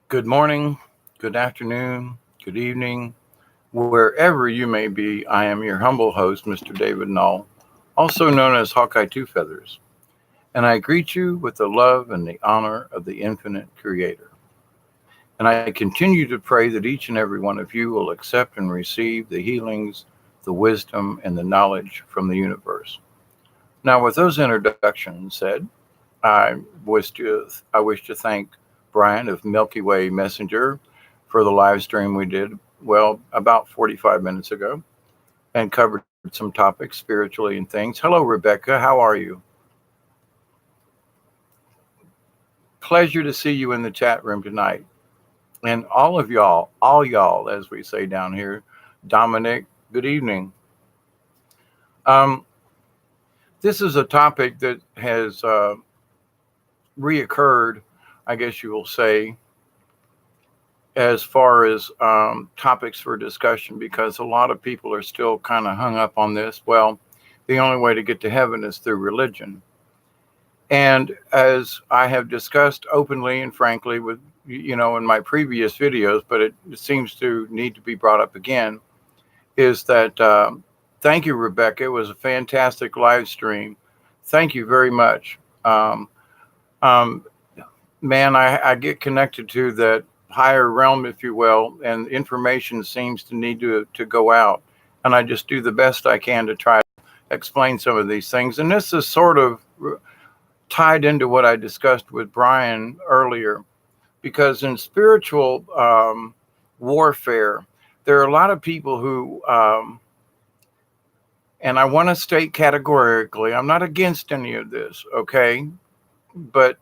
Good morning, good afternoon, good evening, wherever you may be. I am your humble host, Mr. David Null, also known as Hawkeye Two Feathers, and I greet you with the love and the honor of the infinite Creator. And I continue to pray that each and every one of you will accept and receive the healings, the wisdom, and the knowledge from the universe. Now, with those introductions said, I wish to thank Brian of Milky Way Messenger for the live stream we did, about 45 minutes ago, and covered some topics spiritually and things. Hello, Rebecca. How are you? Pleasure to see you in the chat room tonight. And all y'all, as we say down here, Dominic, good evening. Um, this is a topic that has reoccurred, I guess you will say, as far as topics for discussion, because a lot of people are still kind of hung up on this. Well, the only way to get to heaven is through religion. And as I have discussed openly and frankly with, in my previous videos, but it seems to need to be brought up again, is that thank you, Rebecca. It was a fantastic live stream. Thank you very much. Um, Man, I get connected to that higher realm, if you will, and information seems to need to go out. And I just do the best I can to try to explain some of these things. And this is sort of tied into what I discussed with Brian earlier, because in spiritual warfare, there are a lot of people who, and I want to state categorically, I'm not against any of this, okay? But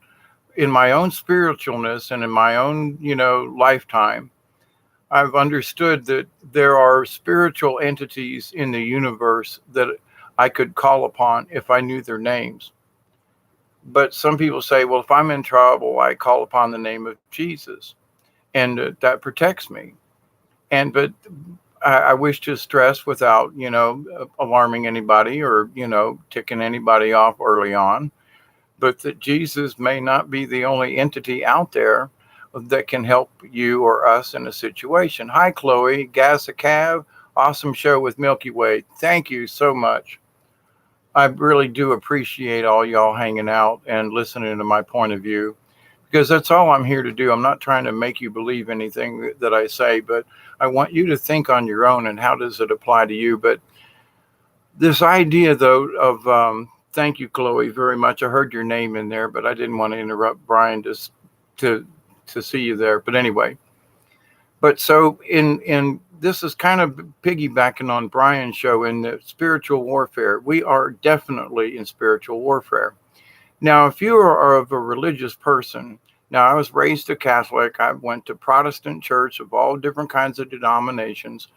in my own spiritualness and in my own, lifetime, I've understood that there are spiritual entities in the universe that I could call upon if I knew their names. But some people say, well, if I'm in trouble, I call upon the name of Jesus, and that protects me. But I wish to stress without, alarming anybody or, ticking anybody off early on, but that Jesus may not be the only entity out there that can help you or us in a situation. Hi, Chloe, Gas a Cav, awesome show with Milky Way. Thank you so much. I really do appreciate all y'all hanging out and listening to my point of view, because that's all I'm here to do. I'm not trying to make you believe anything that I say, but I want you to think on your own and how does it apply to you. But this idea, though, of thank you, Chloe, very much. I heard your name in there, but I didn't want to interrupt Brian to see you there. But anyway, so in this is kind of piggybacking on Brian's show in the spiritual warfare. We are definitely in spiritual warfare. Now, if you are of a religious person, now I was raised a Catholic. I went to Protestant church of all different kinds of denominations,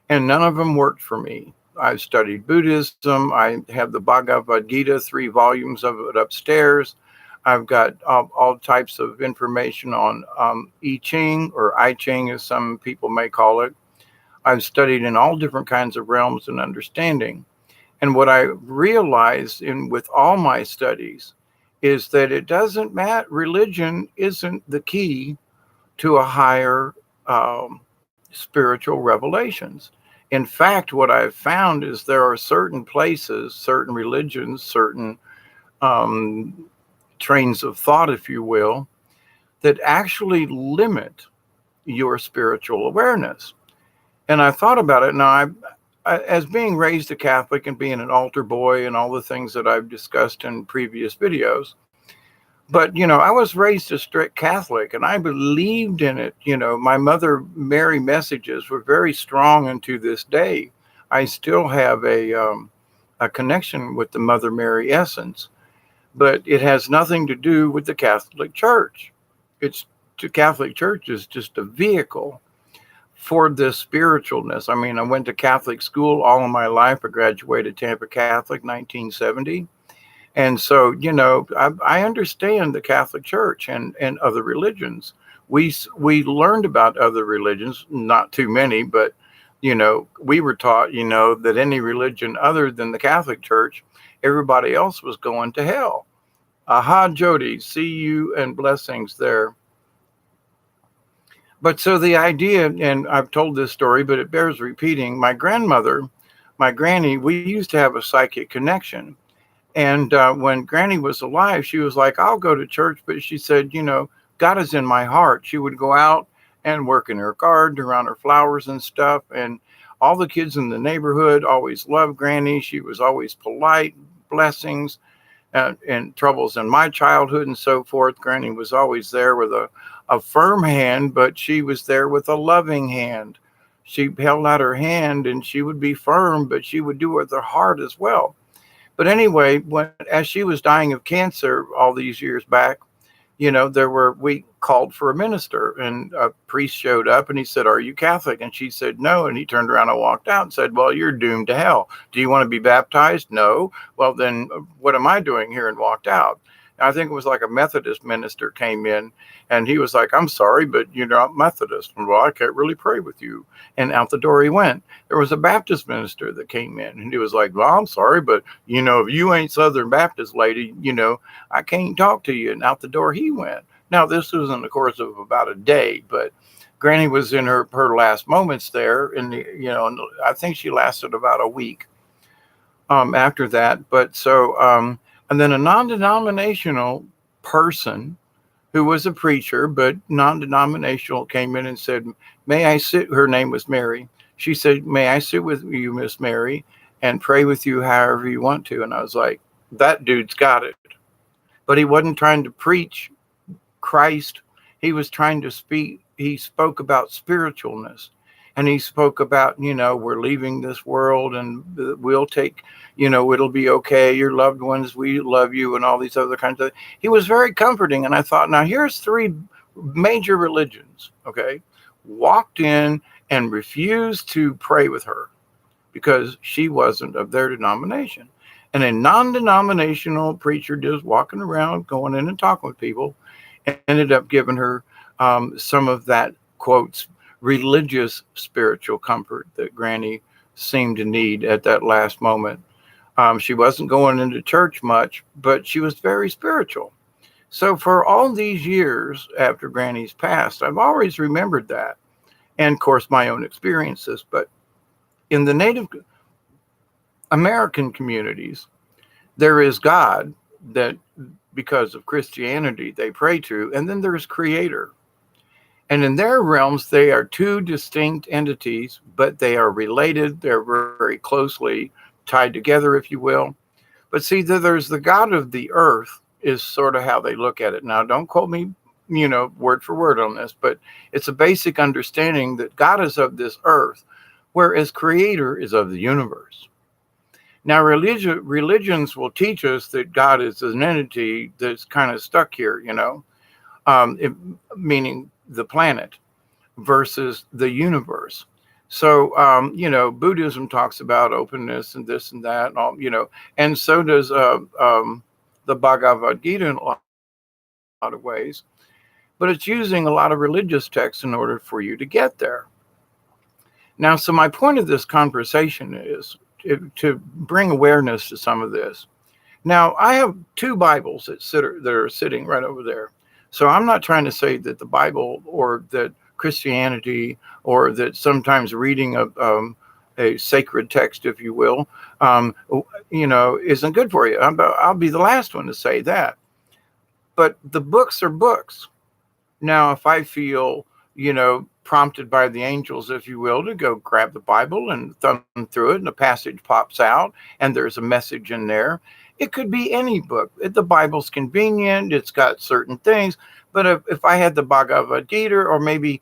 and none of them worked for me. I've studied Buddhism. I have the Bhagavad Gita, 3 volumes of it upstairs. I've got all types of information on I Ching, or I Ching as some people may call it. I've studied in all different kinds of realms and understanding. And what I realized with all my studies is that it doesn't matter. Religion isn't the key to a higher spiritual revelations. In fact, what I've found is there are certain places, certain religions, certain trains of thought, if you will, that actually limit your spiritual awareness. And I thought about it. Now, as being raised a Catholic and being an altar boy and all the things that I've discussed in previous videos, but, I was raised a strict Catholic and I believed in it. My Mother Mary messages were very strong, and to this day, I still have a connection with the Mother Mary essence, but it has nothing to do with the Catholic Church. The Catholic Church is just a vehicle for this spiritualness. I mean, I went to Catholic school all of my life. I graduated Tampa Catholic 1970. And so, I understand the Catholic Church and other religions. We learned about other religions, not too many, but, we were taught, that any religion other than the Catholic Church, everybody else was going to hell. Aha, Jody, see you and blessings there. But so the idea, and I've told this story, but it bears repeating. My grandmother, my granny, we used to have a psychic connection. And when Granny was alive, she was like, I'll go to church. But she said, God is in my heart. She would go out and work in her garden around her flowers and stuff. And all the kids in the neighborhood always loved Granny. She was always polite, blessings, and troubles in my childhood and so forth. Granny was always there with a firm hand, but she was there with a loving hand. She held out her hand and she would be firm, but she would do it with her heart as well. But anyway, as she was dying of cancer all these years back, we called for a minister, and a priest showed up and he said, "Are you Catholic?" And she said, "No." And he turned around and walked out and said, "Well, you're doomed to hell. Do you want to be baptized?" "No." "Well, then what am I doing here?" And walked out. I think it was like a Methodist minister came in, and he was like, "I'm sorry, but you're not Methodist." "Well, I can't really pray with you." And out the door he went. There was a Baptist minister that came in, and he was like, "Well, I'm sorry, but if you ain't Southern Baptist lady, I can't talk to you." And out the door he went. Now, this was in the course of about a day, but Granny was in her last moments there, and I think she lasted about a week after that. But so, and then a non-denominational person who was a preacher, but non-denominational, came in and said, "May I sit?" Her name was Mary. She said, "May I sit with you, Miss Mary, and pray with you however you want to?" And I was like, that dude's got it. But he wasn't trying to preach Christ. He was trying to speak. He spoke about spiritualness. And he spoke about, we're leaving this world and we'll take, it'll be okay. Your loved ones, we love you, and all these other kinds of. He was very comforting. And I thought, now here's three major religions, okay, walked in and refused to pray with her because she wasn't of their denomination. And a non-denominational preacher just walking around, going in and talking with people, ended up giving her some of that, quotes, religious spiritual comfort that Granny seemed to need at that last moment. She wasn't going into church much, but she was very spiritual. So for all these years after Granny's passed, I've always remembered that. And of course, my own experiences. But in the Native American communities, there is God that, because of Christianity, they pray to, and then there's Creator. And in their realms, they are two distinct entities, but they are related. They're very closely tied together, if you will. But see, there's the God of the earth is sort of how they look at it. Now, don't quote me, word for word on this, but it's a basic understanding that God is of this earth, whereas Creator is of the universe. Now, religions will teach us that God is an entity that's kind of stuck here, meaning the planet versus the universe. So, Buddhism talks about openness and this and that, and all, and so does the Bhagavad Gita in a lot of ways. But it's using a lot of religious texts in order for you to get there. Now, so my point of this conversation is to bring awareness to some of this. Now, I have two Bibles that are sitting right over there. So I'm not trying to say that the Bible or that Christianity or that sometimes reading a sacred text, if you will, isn't good for you. I'll be the last one to say that. But the books are books. Now, if I feel, prompted by the angels, if you will, to go grab the Bible and thumb through it, and a passage pops out and there's a message in there. It could be any book. The Bible's convenient. It's got certain things. But if I had the Bhagavad Gita, or maybe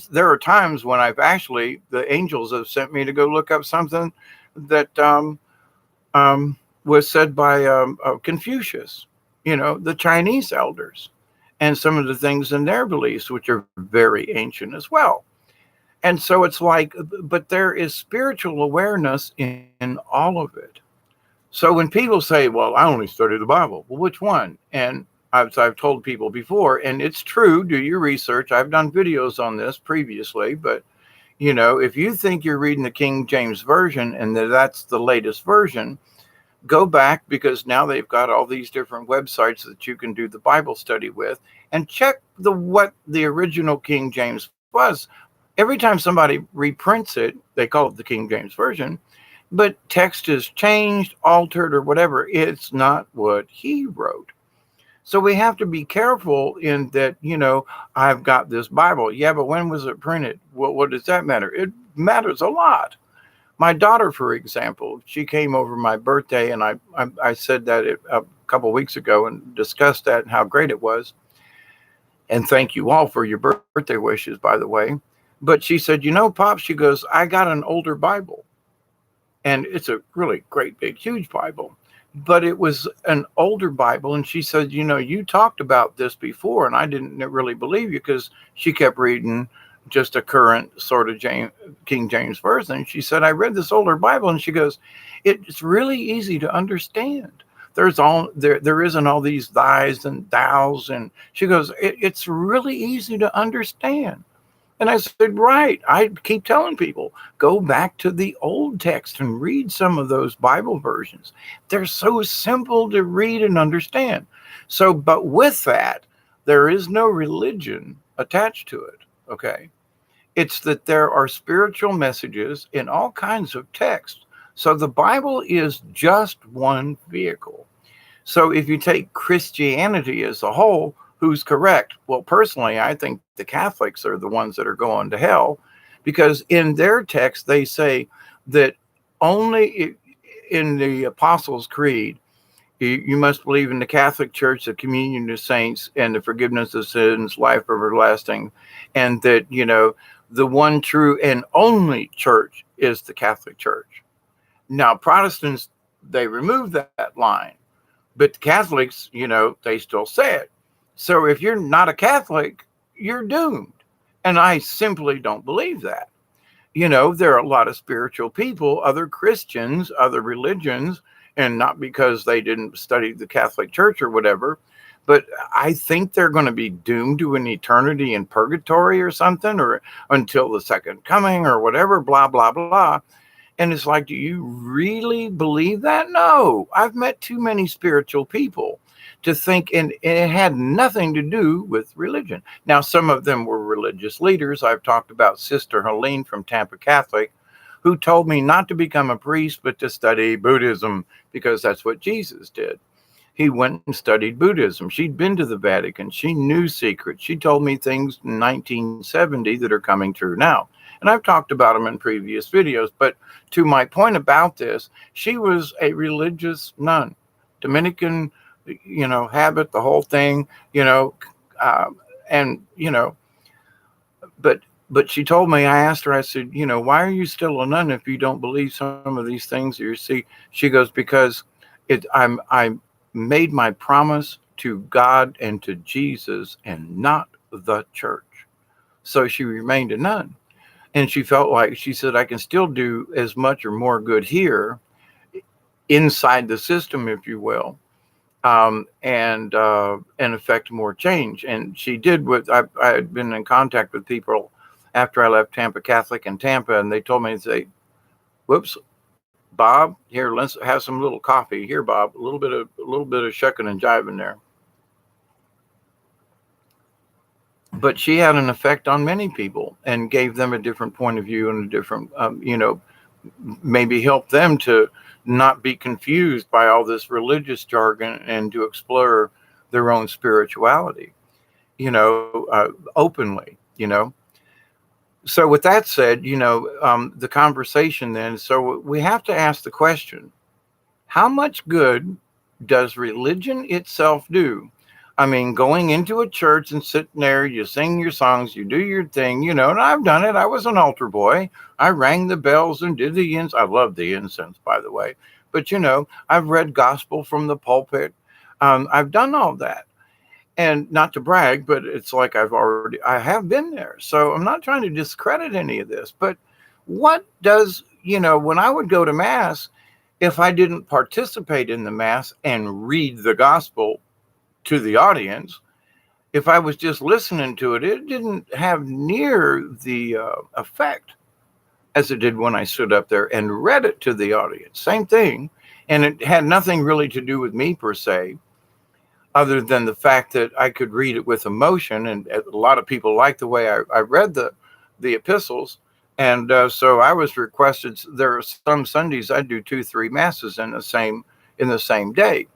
there are times when the angels have sent me to go look up something that was said by Confucius, the Chinese elders, and some of the things in their beliefs, which are very ancient as well. And so it's like, but there is spiritual awareness in all of it. So when people say, well, I only study the Bible, well, which one? And I've told people before, and it's true, do your research. I've done videos on this previously, but if you think you're reading the King James Version and that's the latest version, go back, because now they've got all these different websites that you can do the Bible study with, and check what the original King James was. Every time somebody reprints it, they call it the King James Version, but text is changed, altered, or whatever. It's not what he wrote. So we have to be careful in that, I've got this Bible. Yeah, but when was it printed? What does that matter? It matters a lot. My daughter, for example, she came over my birthday, and I said that a couple of weeks ago and discussed that and how great it was. And thank you all for your birthday wishes, by the way. But she said, Pop, she goes, I got an older Bible. And it's a really great, big, huge Bible. But it was an older Bible. And she said, you talked about this before, and I didn't really believe you, because she kept reading just a current sort of King James Version. And she said, I read this older Bible. And she goes, it's really easy to understand. There isn't all these thys and thous. And she goes, it's really easy to understand. And I said, right. I keep telling people, go back to the old text and read some of those Bible versions. They're so simple to read and understand. So, but with that, there is no religion attached to it. Okay. It's that there are spiritual messages in all kinds of texts. So the Bible is just one vehicle. So if you take Christianity as a whole, who's correct? Well, personally, I think the Catholics are the ones that are going to hell, because in their text, they say that only in the Apostles' Creed, you must believe in the Catholic Church, the communion of saints, and the forgiveness of sins, life everlasting, and that, the one true and only church is the Catholic Church. Now, Protestants, they removed that line, but the Catholics, they still say it. So if you're not a Catholic, you're doomed. And I simply don't believe that. There are a lot of spiritual people, other Christians, other religions, and not because they didn't study the Catholic Church or whatever, but I think they're going to be doomed to an eternity in purgatory or something, or until the second coming or whatever, blah, blah, blah. And it's like, do you really believe that? No, I've met too many spiritual people to think, and it had nothing to do with religion. Now, some of them were religious leaders. I've talked about Sister Helene from Tampa Catholic, who told me not to become a priest, but to study Buddhism, because that's what Jesus did. He went and studied Buddhism. She'd been to the Vatican. She knew secrets. She told me things in 1970 that are coming true now. And I've talked about them in previous videos. But to my point about this, she was a religious nun, Dominican, habit, the whole thing, and, but she told me, I asked her, I said, why are you still a nun if you don't believe some of these things that you see? She goes, because I made my promise to God and to Jesus and not the church. So she remained a nun. And she felt like, she said, I can still do as much or more good here inside the system, if you will, and affect more change. And she did. I had been in contact with people after I left Tampa Catholic in Tampa, and they told me to say, whoops, Bob, here, let's have some little coffee. Here, Bob, a little bit of shucking and jiving there. But she had an effect on many people and gave them a different point of view and a different, maybe help them to not be confused by all this religious jargon and to explore their own spirituality, openly, So with that said, the conversation then, so we have to ask the question, how much good does religion itself do? I mean, going into a church and sitting there, you sing your songs, you do your thing, and I've done it. I was an altar boy. I rang the bells and did the incense. I love the incense, by the way. But, I've read gospel from the pulpit. I've done all that. And not to brag, but it's like I have been there. So I'm not trying to discredit any of this. But what does, when I would go to Mass, if I didn't participate in the Mass and read the gospel to the audience, if I was just listening to it, it didn't have near the effect as it did when I stood up there and read it to the audience. Same thing. And it had nothing really to do with me per se. other than the fact that I could read it with emotion, and a lot of people like the way I read the epistles. And so I was requested. There are some Sundays I do 2, 3 masses in the same day.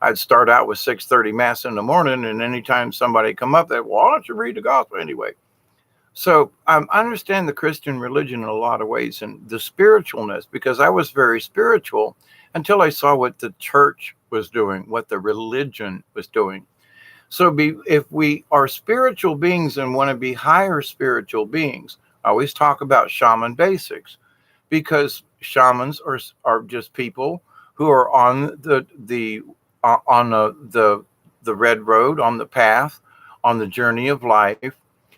I'd start out with 6:30 mass in the morning, and anytime somebody come up, that, well, why don't you read the gospel anyway? So I understand the Christian religion in a lot of ways and the spiritualness, because I was very spiritual until I saw what the church was doing, what the religion was doing. So if we are spiritual beings and want to be higher spiritual beings, I always talk about shaman basics, because shamans are just people who are on the red road, on the path, on the journey of life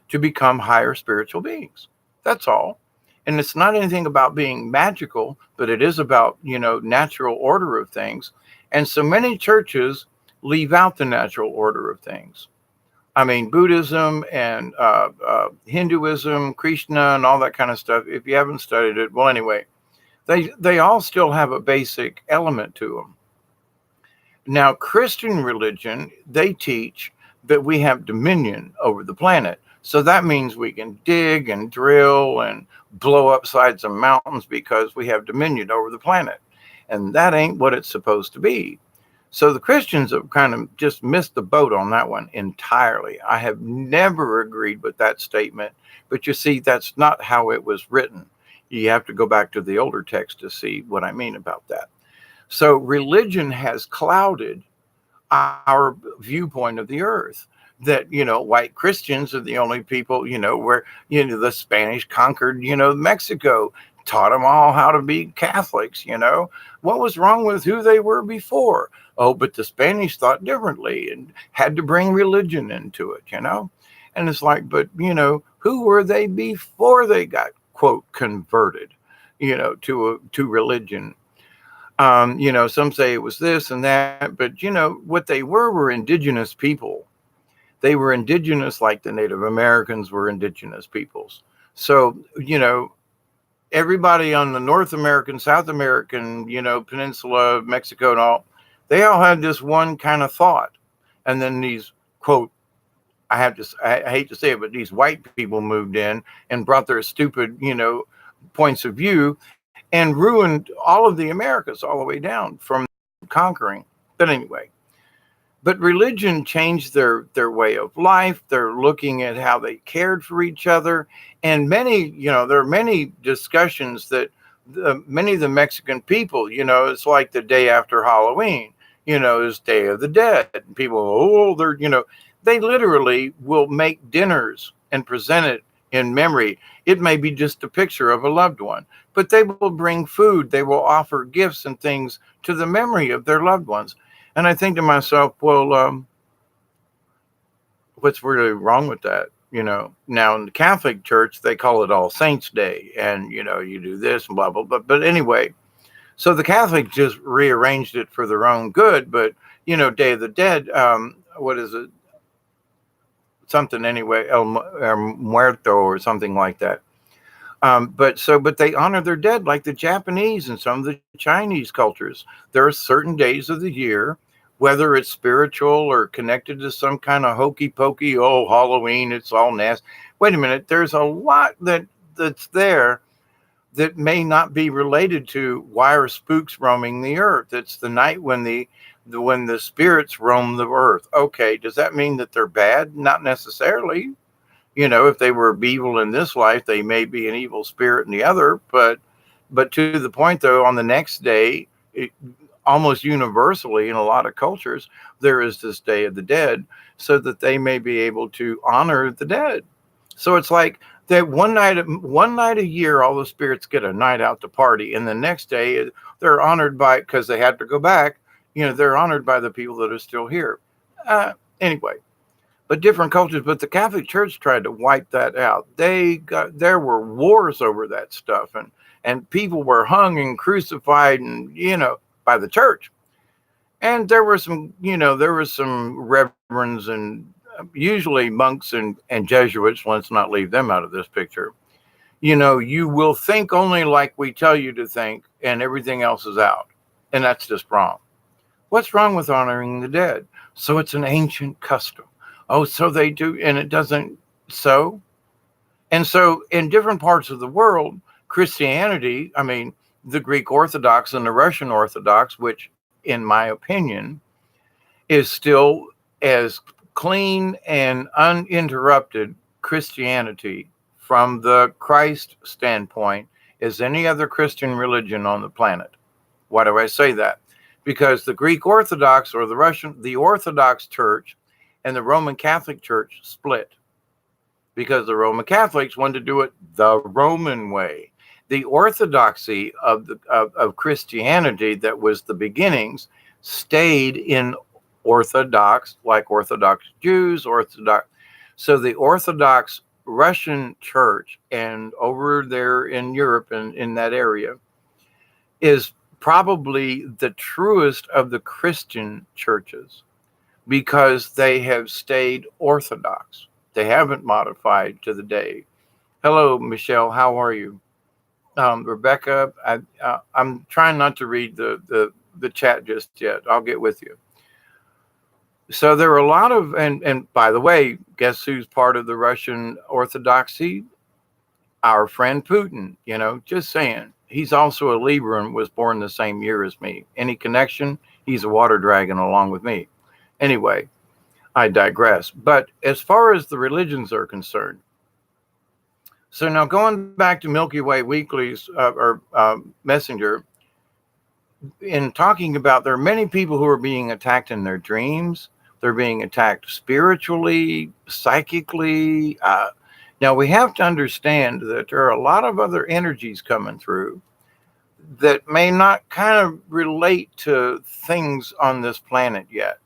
to become higher spiritual beings. That's all. And it's not anything about being magical, but it is about, natural order of things. And so many churches leave out the natural order of things. I mean, Buddhism and Hinduism, Krishna, and all that kind of stuff. If you haven't studied it, well, anyway, they all still have a basic element to them. Now, Christian religion, they teach that we have dominion over the planet. So that means we can dig and drill and blow up sides of mountains because we have dominion over the planet. And that ain't what it's supposed to be. So the Christians have kind of just missed the boat on that one entirely. I have never agreed with that statement, but you see, that's not how it was written. You have to go back to the older text to see what I mean about that. So religion has clouded our viewpoint of the earth, that, white Christians are the only people, where, the Spanish conquered, Mexico, taught them all how to be Catholics. What was wrong with who they were before? Oh, but the Spanish thought differently and had to bring religion into it, and it's like, but, who were they before they got, quote, converted, to religion? Some say it was this and that, but, what they were indigenous people. They were indigenous like the Native Americans were indigenous peoples. So, everybody on the North American, South American, peninsula, Mexico and all, they all had this one kind of thought. And then these, quote, I hate to say it, but these white people moved in and brought their stupid, points of view and ruined all of the Americas all the way down from conquering. But anyway, but religion changed their way of life. They're looking at how they cared for each other. And many, there are many discussions that many of the Mexican people, it's like the day after Halloween, is Day of the Dead. And people, they literally will make dinners and present it in memory. It may be just a picture of a loved one, but they will bring food. They will offer gifts and things to the memory of their loved ones. And I think to myself, well, what's really wrong with that? Now in the Catholic Church, they call it All Saints Day, and, you do this and blah, blah, blah. But anyway, so the Catholics just rearranged it for their own good. But, Day of the Dead, what is it? Something anyway, El Muerto or something like that. But they honor their dead like the Japanese and some of the Chinese cultures. There are certain days of the year, whether it's spiritual or connected to some kind of hokey pokey, Halloween, it's all nasty. Wait a minute, there's a lot that's there that may not be related to why are spooks roaming the earth. It's the night when the spirits roam the earth. Okay, does that mean that they're bad? Not necessarily. If they were evil in this life, they may be an evil spirit in the other. But to the point, though, on the next day, almost universally in a lot of cultures, there is this Day of the Dead, so that they may be able to honor the dead. So it's like that one night a year, all the spirits get a night out to party, and the next day they're honored because they had to go back. They're honored by the people that are still here. Anyway. But different cultures, but the Catholic Church tried to wipe that out. There were wars over that stuff, and people were hung and crucified, and by the church. And there were some reverends and usually monks and Jesuits. Let's not leave them out of this picture. You will think only like we tell you to think, and everything else is out, and that's just wrong. What's wrong with honoring the dead? So it's an ancient custom. Oh, so they do, and it doesn't so. And so in different parts of the world, Christianity, I mean, the Greek Orthodox and the Russian Orthodox, which in my opinion is still as clean and uninterrupted Christianity from the Christ standpoint as any other Christian religion on the planet. Why do I say that? Because the Greek Orthodox or the Orthodox Church and the Roman Catholic Church split because the Roman Catholics wanted to do it the Roman way. The orthodoxy of Christianity that was the beginnings stayed in Orthodox, like Orthodox Jews, Orthodox. So the Orthodox Russian church and over there in Europe and in that area is probably the truest of the Christian churches because they have stayed Orthodox. They haven't modified to the day. Hello, Michelle. How are you? Rebecca, I'm trying not to read the chat just yet. I'll get with you. So there are a lot of, and by the way, guess who's part of the Russian Orthodoxy? Our friend Putin, just saying. He's also a Libra and was born the same year as me. Any connection? He's a water dragon along with me. Anyway, I digress. But as far as the religions are concerned, so now going back to Milky Way Weekly's Messenger, in talking about there are many people who are being attacked in their dreams. They're being attacked spiritually, psychically. Now we have to understand that there are a lot of other energies coming through that may not kind of relate to things on this planet yet.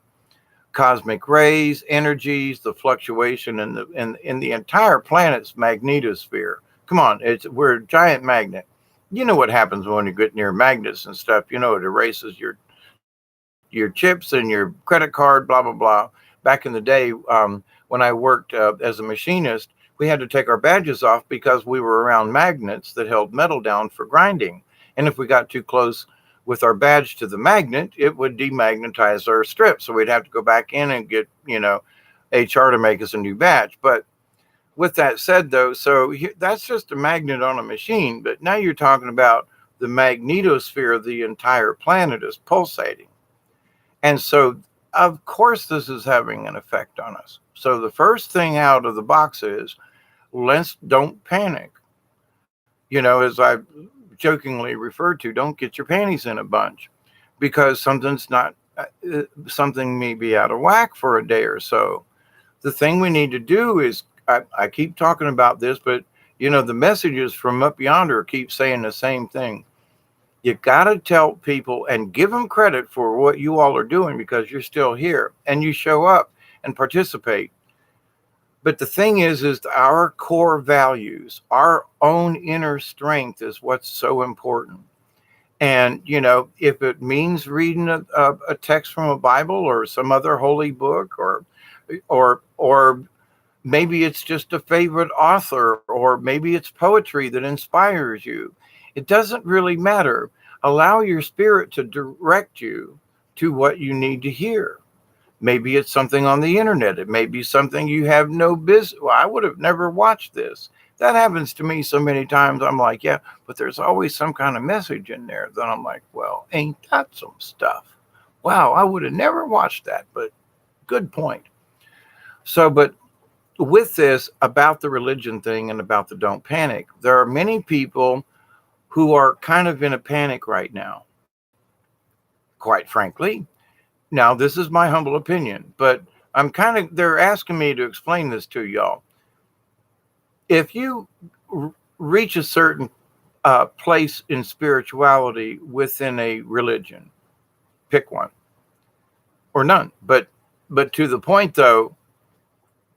Cosmic rays, energies, the fluctuation in the entire planet's magnetosphere. Come on, we're a giant magnet. You know what happens when you get near magnets and stuff. It erases your chips and your credit card, blah, blah, blah. Back in the day, when I worked as a machinist, we had to take our badges off because we were around magnets that held metal down for grinding. And if we got too close with our badge to the magnet, it would demagnetize our strip. So we'd have to go back in and get, HR to make us a new badge. But with that said, though, so that's just a magnet on a machine. But now you're talking about the magnetosphere of the entire planet is pulsating. And so, of course, this is having an effect on us. So the first thing out of the box is, don't panic. As I jokingly referred to, don't get your panties in a bunch because something may be out of whack for a day or so. The thing we need to do is, I keep talking about this, but the messages from up yonder keep saying the same thing. You got to tell people and give them credit for what you all are doing because you're still here and you show up and participate. But the thing is our core values, our own inner strength is what's so important. And, if it means reading a text from a Bible or some other holy book or maybe it's just a favorite author or maybe it's poetry that inspires you. It doesn't really matter. Allow your spirit to direct you to what you need to hear. Maybe it's something on the internet. It may be something you have no business. Well, I would have never watched this. That happens to me so many times. I'm like, yeah, but there's always some kind of message in there. Then I'm like, well, ain't that some stuff? Wow, I would have never watched that, but good point. So, but with this about the religion thing and about the don't panic, there are many people who are kind of in a panic right now, quite frankly. Now, this is my humble opinion, but they're asking me to explain this to y'all. If you reach a certain place in spirituality within a religion, pick one or none. But to the point, though,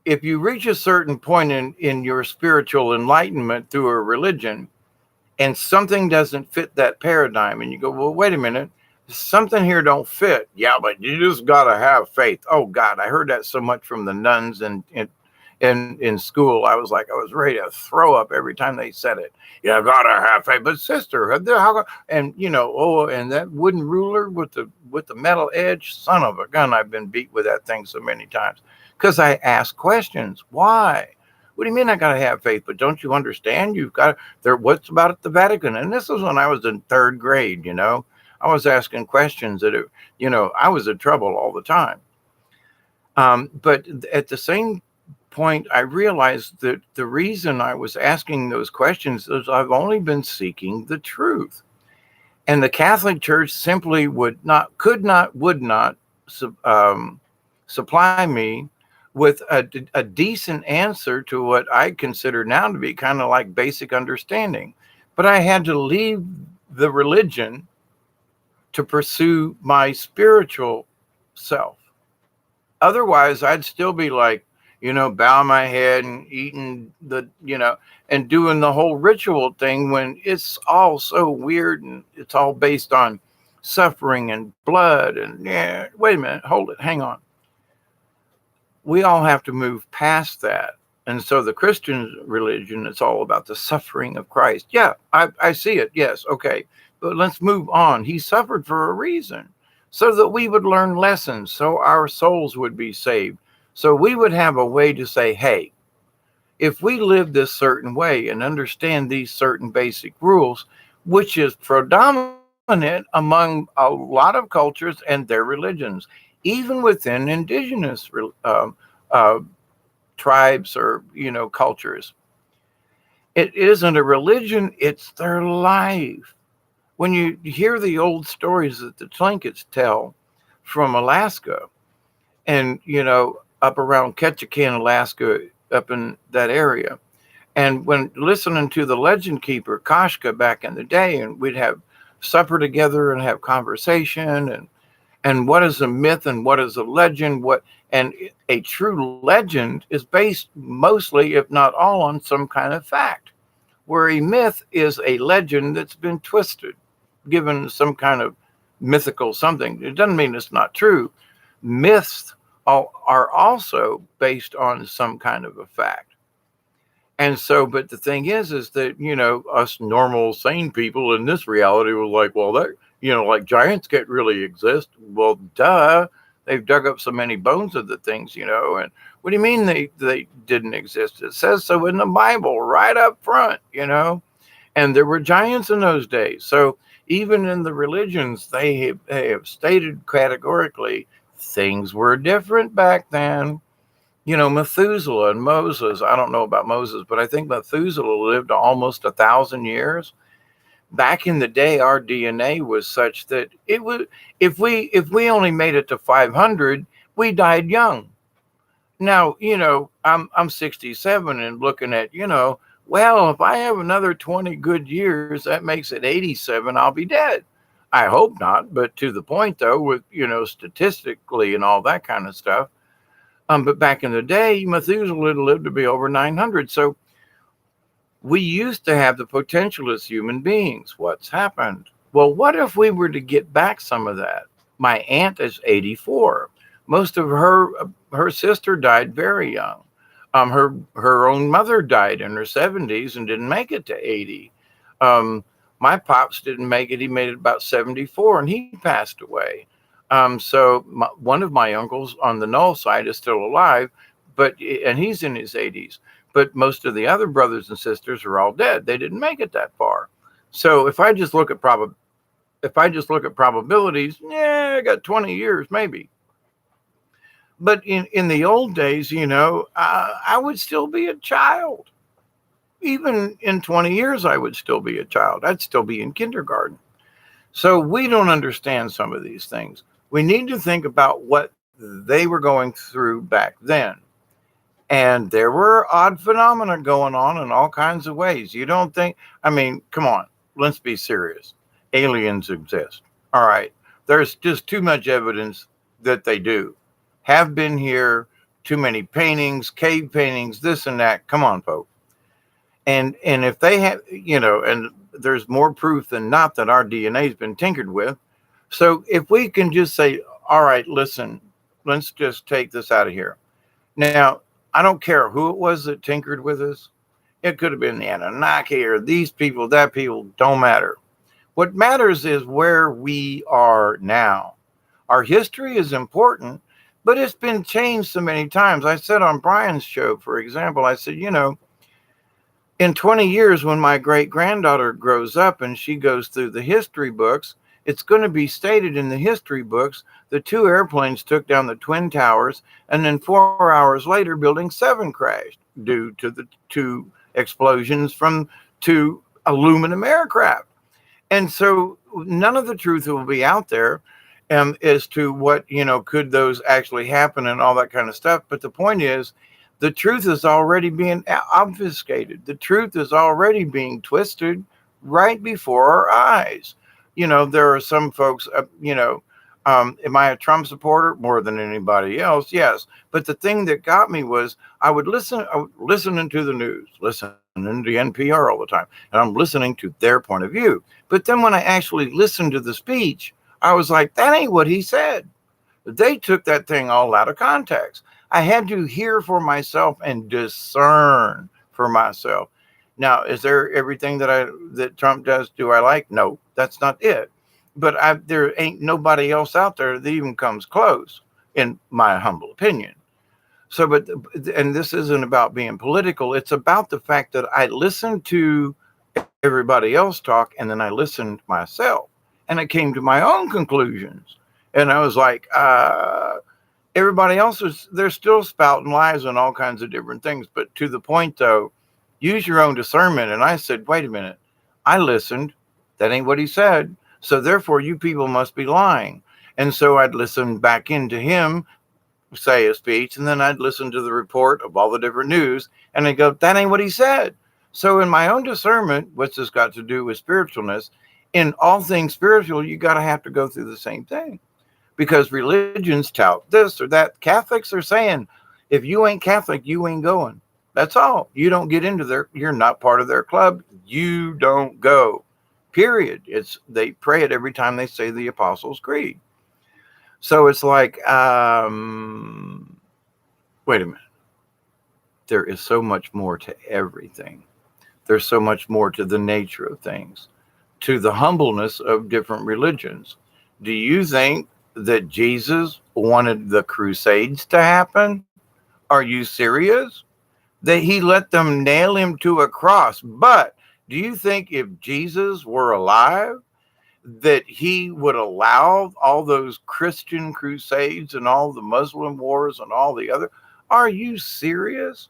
if you reach a certain point in your spiritual enlightenment through a religion and something doesn't fit that paradigm and you go, well, wait a minute. Something here don't fit. Yeah, but you just got to have faith. Oh, God, I heard that so much from the nuns and in school, I was ready to throw up every time they said it. You gotta have faith, but sister, and and that wooden ruler with the metal edge, son of a gun, I've been beat with that thing so many times because I ask questions. Why? What do you mean I gotta have faith? But don't you understand? You've got there. What's about at the Vatican? And this was when I was in third grade. I was asking questions that I was in trouble all the time. But at the same point, I realized that the reason I was asking those questions is I've only been seeking the truth. And the Catholic Church simply would not supply me with a decent answer to what I consider now to be kind of like basic understanding. But I had to leave the religion to pursue my spiritual self. Otherwise, I'd still be like, bow my head and eating and doing the whole ritual thing when it's all so weird and it's all based on suffering and blood. And wait a minute, hold it, hang on. We all have to move past that. And so the Christian religion, it's all about the suffering of Christ. Yeah, I see it. Yes. Okay. But let's move on. He suffered for a reason, so that we would learn lessons, so our souls would be saved. So we would have a way to say, hey, if we live this certain way and understand these certain basic rules, which is predominant among a lot of cultures and their religions, even within indigenous tribes or, cultures. It isn't a religion, it's their life. When you hear the old stories that the Tlinkets tell from Alaska and, up around Ketchikan, Alaska, up in that area, and when listening to the legend keeper, Kashka, back in the day, and we'd have supper together and have conversation and what is a myth and what is a legend, and a true legend is based mostly, if not all, on some kind of fact, where a myth is a legend that's been twisted, given some kind of mythical something. It doesn't mean it's not true. Myths are also based on some kind of a fact. And so, but the thing is that, us normal, sane people in this reality were like, well, that, like giants can't really exist. Well, duh. They've dug up so many bones of the things, and what do you mean they didn't exist? It says so in the Bible right up front, and there were giants in those days. So even in the religions, they have stated categorically things were different back then. Methuselah and Moses, I don't know about Moses, but I think Methuselah lived almost 1,000 years. Back in the day, our DNA was such that it would, if we only made it to 500, we died young. Now, I'm 67 and looking at, well, if I have another 20 good years, that makes it 87, I'll be dead. I hope not, but to the point though, with, statistically and all that kind of stuff. But back in the day, Methuselah lived to be over 900. So we used to have the potential as human beings. What's happened? Well, what if we were to get back some of that? My aunt is 84. Most of her sister died very young. Her own mother died in her 70s and didn't make it to 80. My pops didn't make it. He made it about 74 and he passed away. So one of my uncles on the Knoll side is still alive, and he's in his 80s. But most of the other brothers and sisters are all dead. They didn't make it that far. So if I just look at probabilities, I got 20 years maybe. But in the old days, I would still be a child. Even in 20 years, I would still be a child. I'd still be in kindergarten. So we don't understand some of these things. We need to think about what they were going through back then. And there were odd phenomena going on in all kinds of ways. You don't think, come on, let's be serious. Aliens exist. All right. There's just too much evidence that they do. Have been here, too many paintings, cave paintings, this and that. Come on, folks. And if they have, and there's more proof than not that our DNA has been tinkered with. So if we can just say, all right, listen, let's just take this out of here. Now, I don't care who it was that tinkered with us. It could have been the Anunnaki or these people, that people, don't matter. What matters is where we are now. Our history is important, but it's been changed so many times. I said on Brian's show, for example, I said, in 20 years, when my great granddaughter grows up and she goes through the history books, it's going to be stated in the history books the two airplanes took down the Twin Towers, and then 4 hours later, Building 7 crashed due to the two explosions from two aluminum aircraft. And so none of the truth will be out there as to what, could those actually happen and all that kind of stuff. But the point is, the truth is already being obfuscated. The truth is already being twisted right before our eyes. There are some folks, am I a Trump supporter? More than anybody else? Yes. But the thing that got me was I was listening to the news, listening to NPR all the time, and I'm listening to their point of view. But then when I actually listened to the speech, I was like, that ain't what he said. They took that thing all out of context. I had to hear for myself and discern for myself. Now, is there everything that Trump does? Do I like? No, that's not it. But there ain't nobody else out there that even comes close, in my humble opinion. So, and this isn't about being political. It's about the fact that I listened to everybody else talk, and then I listened myself, and I came to my own conclusions. And I was like, everybody else they're still spouting lies on all kinds of different things. But to the point, though, use your own discernment. And I said, wait a minute, I listened. That ain't what he said. So therefore, you people must be lying. And so I'd listen back into him, say a speech, and then I'd listen to the report of all the different news, and I'd go, that ain't what he said. So in my own discernment, what's this got to do with spiritualness? In all things spiritual, you got to have to go through the same thing, because religions tout this or that. Catholics are saying, if you ain't Catholic, you ain't going. That's all. You don't get into you're not part of their club. You don't go. Period. They pray it every time they say the Apostles' Creed. So it's like, wait a minute. There is so much more to everything. There's so much more to the nature of things, to the humbleness of different religions. Do you think that Jesus wanted the Crusades to happen? Are you serious? That he let them nail him to a cross. But do you think if Jesus were alive, that he would allow all those Christian crusades and all the Muslim wars and all the other? Are you serious?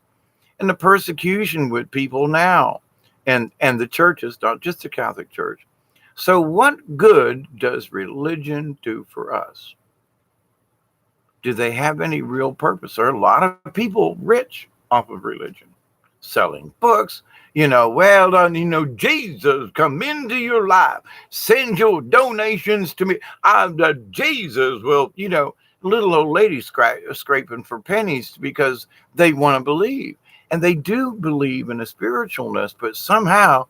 And the persecution with people now, and the churches, not just the Catholic Church. So what good does religion do for us? Do they have any real purpose? There are a lot of people rich off of religion, selling books, well done, Jesus, come into your life, send your donations to me. Jesus will, little old lady scraping for pennies because they want to believe. And they do believe in a spiritualness, but somehow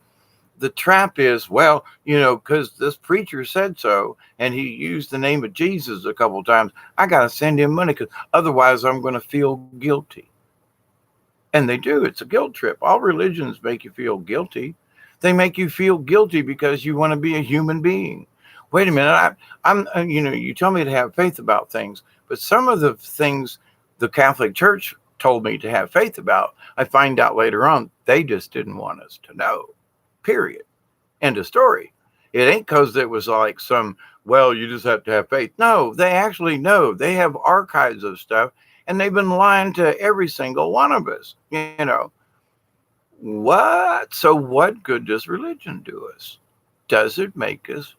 the trap is, because this preacher said so, and he used the name of Jesus a couple of times, I got to send him money because otherwise I'm going to feel guilty. And they do. It's a guilt trip. All religions make you feel guilty. They make you feel guilty because you want to be a human being. Wait a minute. I'm you tell me to have faith about things, but some of the things the Catholic Church told me to have faith about, I find out later on, they just didn't want us to know. Period. End of story. It ain't because it was like you just have to have faith. No, they actually know. They have archives of stuff, and they've been lying to every single one of us. What? So what good does religion do us? Does it make us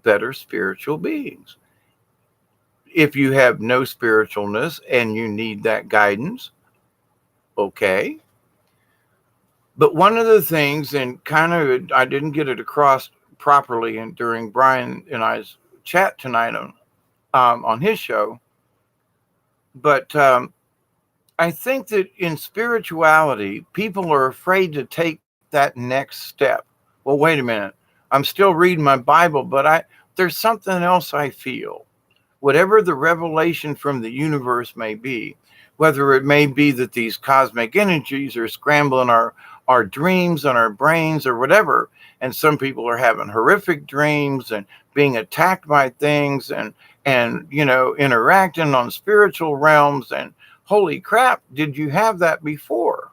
better spiritual beings? If you have no spiritualness and you need that guidance, okay. But one of the things, and kind of, I didn't get it across properly during Brian and I's chat tonight on his show, but I think that in spirituality, people are afraid to take that next step. Well, wait a minute. I'm still reading my Bible, but there's something else I feel. Whatever the revelation from the universe may be, whether it may be that these cosmic energies are scrambling our dreams and our brains or whatever. And some people are having horrific dreams and being attacked by things and interacting on spiritual realms. And holy crap, did you have that before?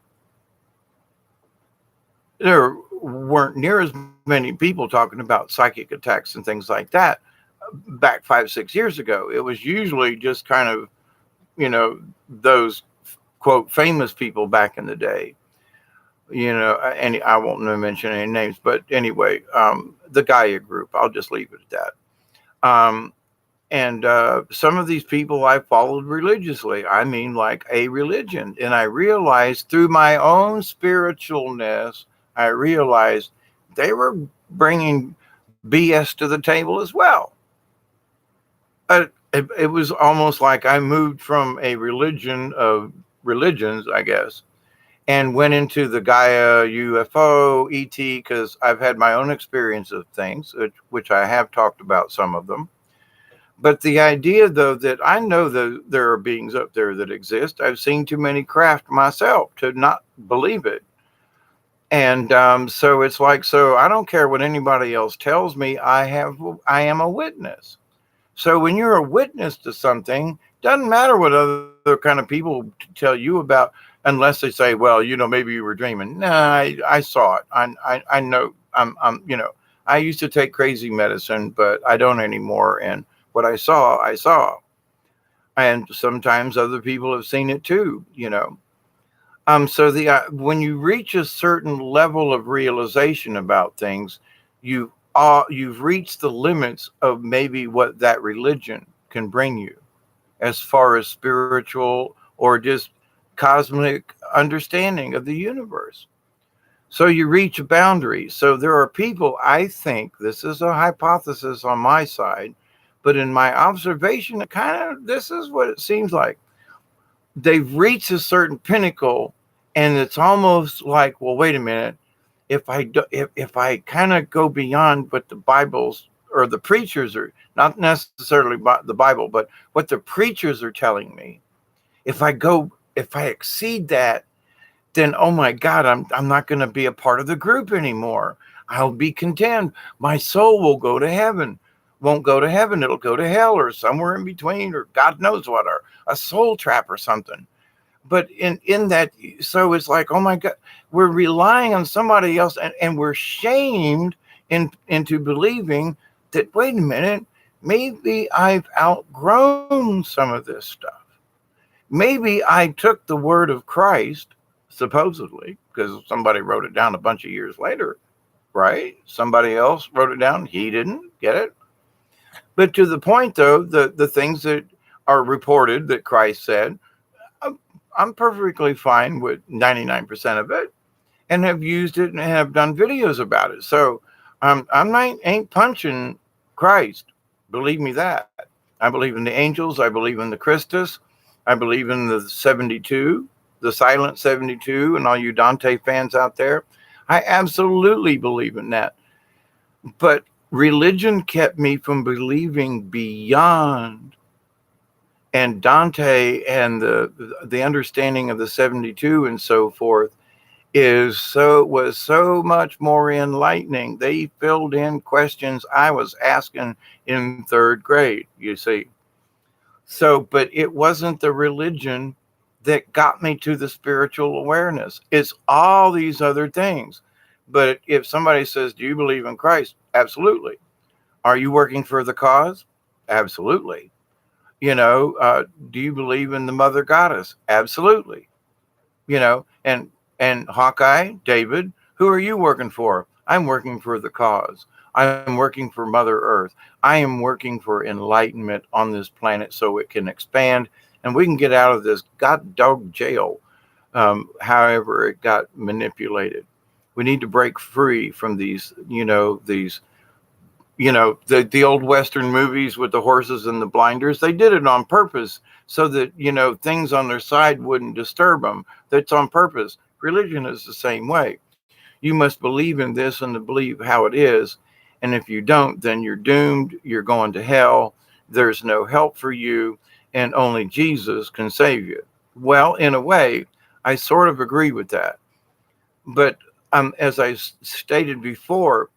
There weren't near as many people talking about psychic attacks and things like that back 5-6 years ago. It was usually just kind of, those quote famous people back in the day, and I won't mention any names, but anyway, the Gaia group, I'll just leave it at that. And some of these people I followed religiously. I mean, like a religion. And I realized through my own spiritualness, I realized they were bringing BS to the table as well. It was almost like I moved from a religion of religions, I guess, and went into the Gaia, UFO, ET, because I've had my own experience of things, which I have talked about some of them. But the idea, though, that I know that there are beings up there that exist, I've seen too many craft myself to not believe it. And so it's like, so I don't care what anybody else tells me. I am a witness. So when you're a witness to something, doesn't matter what other kind of people tell you about, unless they say, well, maybe you were dreaming. Nah, I saw it. I know. I used to take crazy medicine, but I don't anymore. And what I saw. And sometimes other people have seen it too, So when you reach a certain level of realization about things, you've reached the limits of maybe what that religion can bring you as far as spiritual or just cosmic understanding of the universe. So you reach a boundary. So there are people, I think, this is a hypothesis on my side, but in my observation, this is what it seems like. They've reached a certain pinnacle, and it's almost like, well, wait a minute. If I kind of go beyond what the Bibles or the preachers are, not necessarily the Bible, but what the preachers are telling me, if I exceed that, then, oh my God, I'm not going to be a part of the group anymore. I'll be condemned. My soul will go to heaven. Won't go to heaven. It'll go to hell or somewhere in between, or God knows what, or a soul trap or something. But in that, so it's like, oh my God, we're relying on somebody else, and we're shamed into believing that, wait a minute, maybe I've outgrown some of this stuff. Maybe I took the word of Christ, supposedly, because somebody wrote it down a bunch of years later, right? Somebody else wrote it down. He didn't get it. But to the point, though, the things that are reported that Christ said, I'm perfectly fine with 99% of it, and have used it and have done videos about it. So ain't punching Christ. Believe me that. I believe in the angels. I believe in the Christus. I believe in the 72, the silent 72, and all you Dante fans out there. I absolutely believe in that. But religion kept me from believing beyond. And Dante and the understanding of the 72 and so forth was so much more enlightening. They filled in questions I was asking in third grade, you see. So, but it wasn't the religion that got me to the spiritual awareness. It's all these other things. But if somebody says, do you believe in Christ? Absolutely. Are you working for the cause? Absolutely. Do you believe in the mother goddess? Absolutely. And Hawkeye, David, who are you working for? I'm working for the cause. I'm working for Mother Earth. I am working for enlightenment on this planet so it can expand and we can get out of this god dog jail, however it got manipulated. We need to break free from these, the old Western movies with the horses and the blinders. They did it on purpose so that, things on their side wouldn't disturb them. That's on purpose. Religion is the same way. You must believe in this and believe how it is. And if you don't, then you're doomed. You're going to hell. There's no help for you. And only Jesus can save you. Well, in a way, I sort of agree with that. But as I stated before,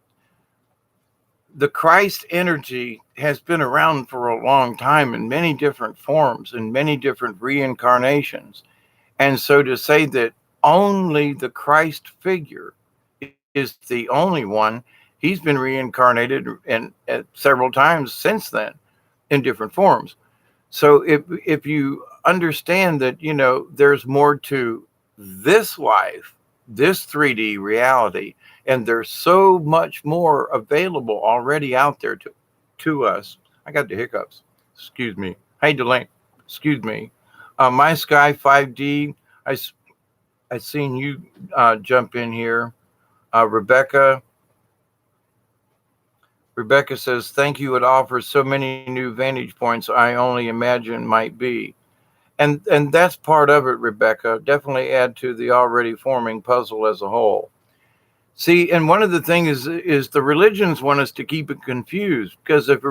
the Christ energy has been around for a long time in many different forms and many different reincarnations. And so to say that only the Christ figure is the only one, he's been reincarnated and several times since then in different forms. So if you understand that, there's more to this life, this 3D reality, and there's so much more available already out there to us. I got the hiccups. Excuse me. Hey, Delane. Excuse me. My Sky 5D. I seen you jump in here. Rebecca. Rebecca says, "Thank you. It offers so many new vantage points I only imagine might be." And that's part of it, Rebecca. Definitely add to the already forming puzzle as a whole. See, and one of the things is the religions want us to keep it confused, because if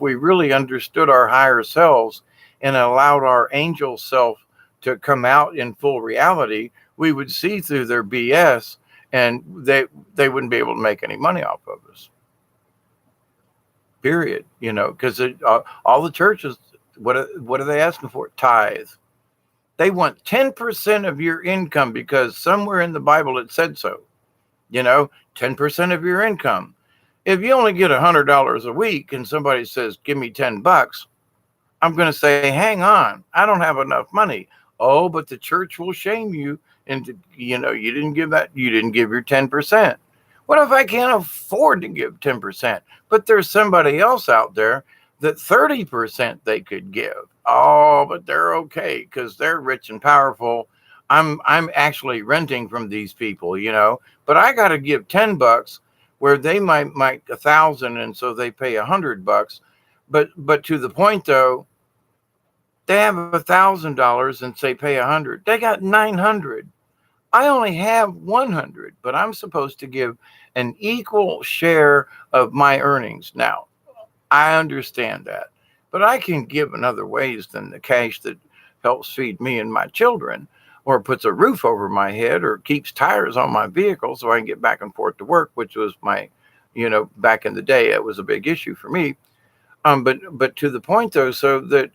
we really understood our higher selves and allowed our angel self to come out in full reality, we would see through their BS, and they wouldn't be able to make any money off of us. Period. Because all the churches, what are they asking for? Tithe. They want 10% of your income because somewhere in the Bible it said so. 10% of your income. If you only get $100 a week and somebody says, "Give me $10," I'm going to say, "Hang on, I don't have enough money." Oh, but the church will shame you into, you didn't give your 10%. What if I can't afford to give 10%? But there's somebody else out there that 30% they could give. Oh, but they're okay because they're rich and powerful. I'm actually renting from these people, but I got to give $10 where they might make 1,000, and so they pay $100. But to the point though, they have $1,000 and say pay 100. They got 900. I only have 100, but I'm supposed to give an equal share of my earnings. Now, I understand that, but I can give in other ways than the cash that helps feed me and my children, or puts a roof over my head, or keeps tires on my vehicle so I can get back and forth to work, which was back in the day, it was a big issue for me. But to the point though, so that,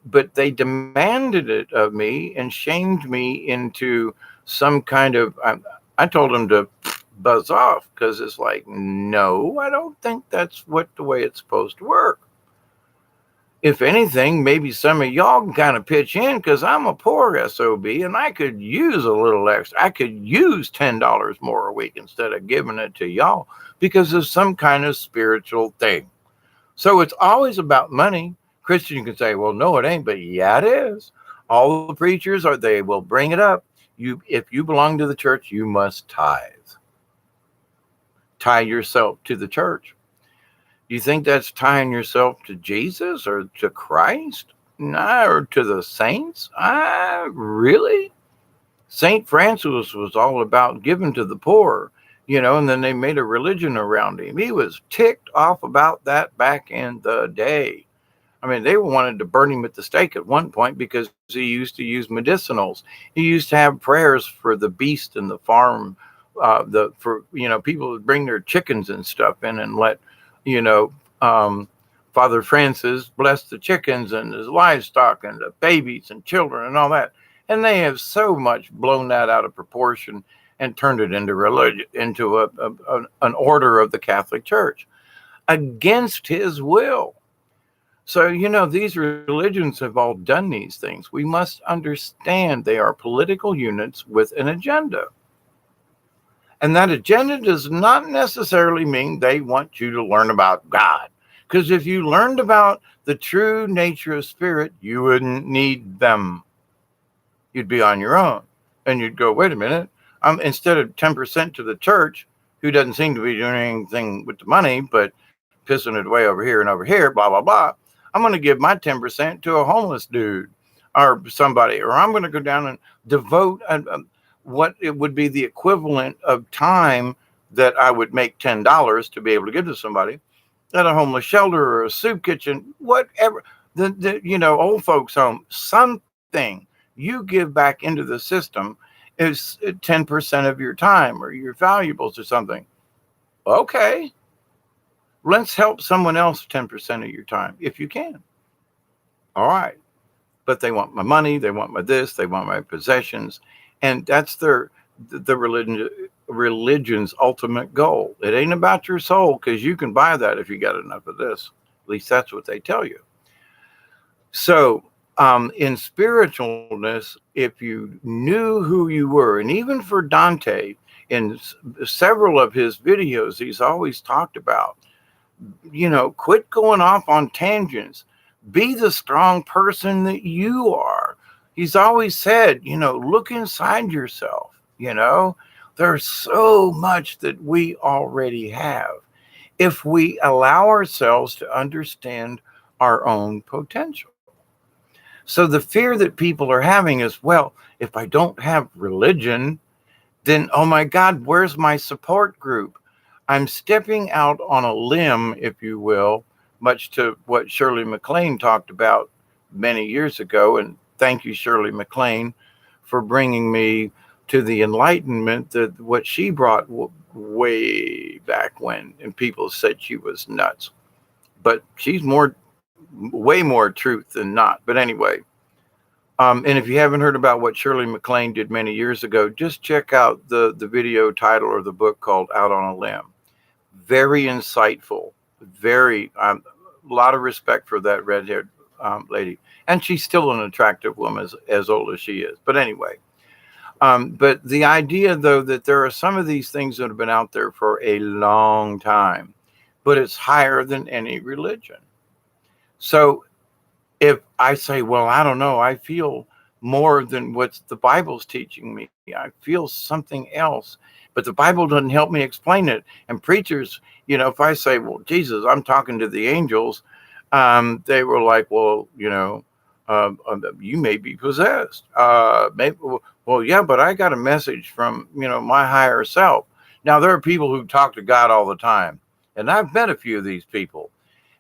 but they demanded it of me and shamed me into some kind of, I told them to buzz off, because it's like, no, I don't think that's the way it's supposed to work. If anything, maybe some of y'all can kind of pitch in, because I'm a poor SOB and I could use a little extra. I could use $10 more a week instead of giving it to y'all because of some kind of spiritual thing. So it's always about money. Christian can say, "Well, no, it ain't," but yeah, it is. All the preachers they will bring it up. If you belong to the church, you must tithe. Tie yourself to the church. You think that's tying yourself to Jesus or to Christ? Nah, or to the saints? Really? St. Francis was all about giving to the poor, and then they made a religion around him. He was ticked off about that back in the day. I mean, they wanted to burn him at the stake at one point because he used to use medicinals. He used to have prayers for the beast in the farm, people would bring their chickens and stuff in and let, Father Francis bless the chickens and his livestock and the babies and children and all that. And they have so much blown that out of proportion and turned it into religion, into an order of the Catholic Church against his will. So, these religions have all done these things. We must understand they are political units with an agenda. And that agenda does not necessarily mean they want you to learn about God. Because if you learned about the true nature of spirit, you wouldn't need them. You'd be on your own. And you'd go, wait a minute, instead of 10% to the church, who doesn't seem to be doing anything with the money, but pissing it away over here and over here, blah, blah, blah. I'm going to give my 10% to a homeless dude or somebody, or I'm going to go down and devote what it would be the equivalent of time that I would make $10 to be able to give to somebody at a homeless shelter or a soup kitchen, whatever, the old folks home, something you give back into the system is 10% of your time or your valuables or something. Okay, let's help someone else 10% of your time if you can. All right. But they want my money, they want my this, they want my possessions. And that's the religion's ultimate goal. It ain't about your soul, because you can buy that if you got enough of this. At least that's what they tell you. So in spiritualness, if you knew who you were, and even for Dante, in several of his videos, he's always talked about, quit going off on tangents. Be the strong person that you are. He's always said, look inside yourself. There's so much that we already have if we allow ourselves to understand our own potential. So the fear that people are having is, well, if I don't have religion, then, oh my God, where's my support group? I'm stepping out on a limb, if you will, much to what Shirley MacLaine talked about many years ago. And thank you, Shirley MacLaine, for bringing me to the enlightenment that what she brought way back when, and people said she was nuts. But she's way more truth than not. But anyway, and if you haven't heard about what Shirley MacLaine did many years ago, just check out the video title or the book called Out on a Limb. Very insightful, very, a lot of respect for that red-haired lady. And she's still an attractive woman as old as she is. But anyway, but the idea, though, that there are some of these things that have been out there for a long time, but it's higher than any religion. So if I say, well, I don't know, I feel more than what the Bible's teaching me, I feel something else, but the Bible doesn't help me explain it. And preachers, if I say, well, Jesus, I'm talking to the angels, they were like, well, you may be possessed. Maybe, well, yeah, but I got a message from, my higher self. Now, there are people who talk to God all the time, and I've met a few of these people,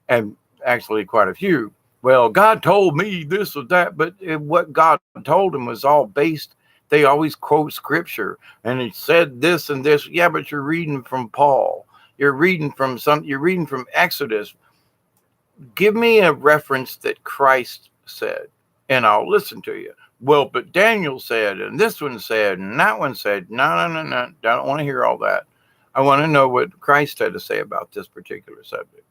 and actually quite a few. Well, God told me this or that, but what God told him was all based. They always quote scripture, and it said this and this. Yeah, but you're reading from Paul. You're reading from Exodus. Give me a reference that Christ said, and I'll listen to you. Well, but Daniel said, and this one said, and that one said, no. I don't want to hear all that. I want to know what Christ had to say about this particular subject.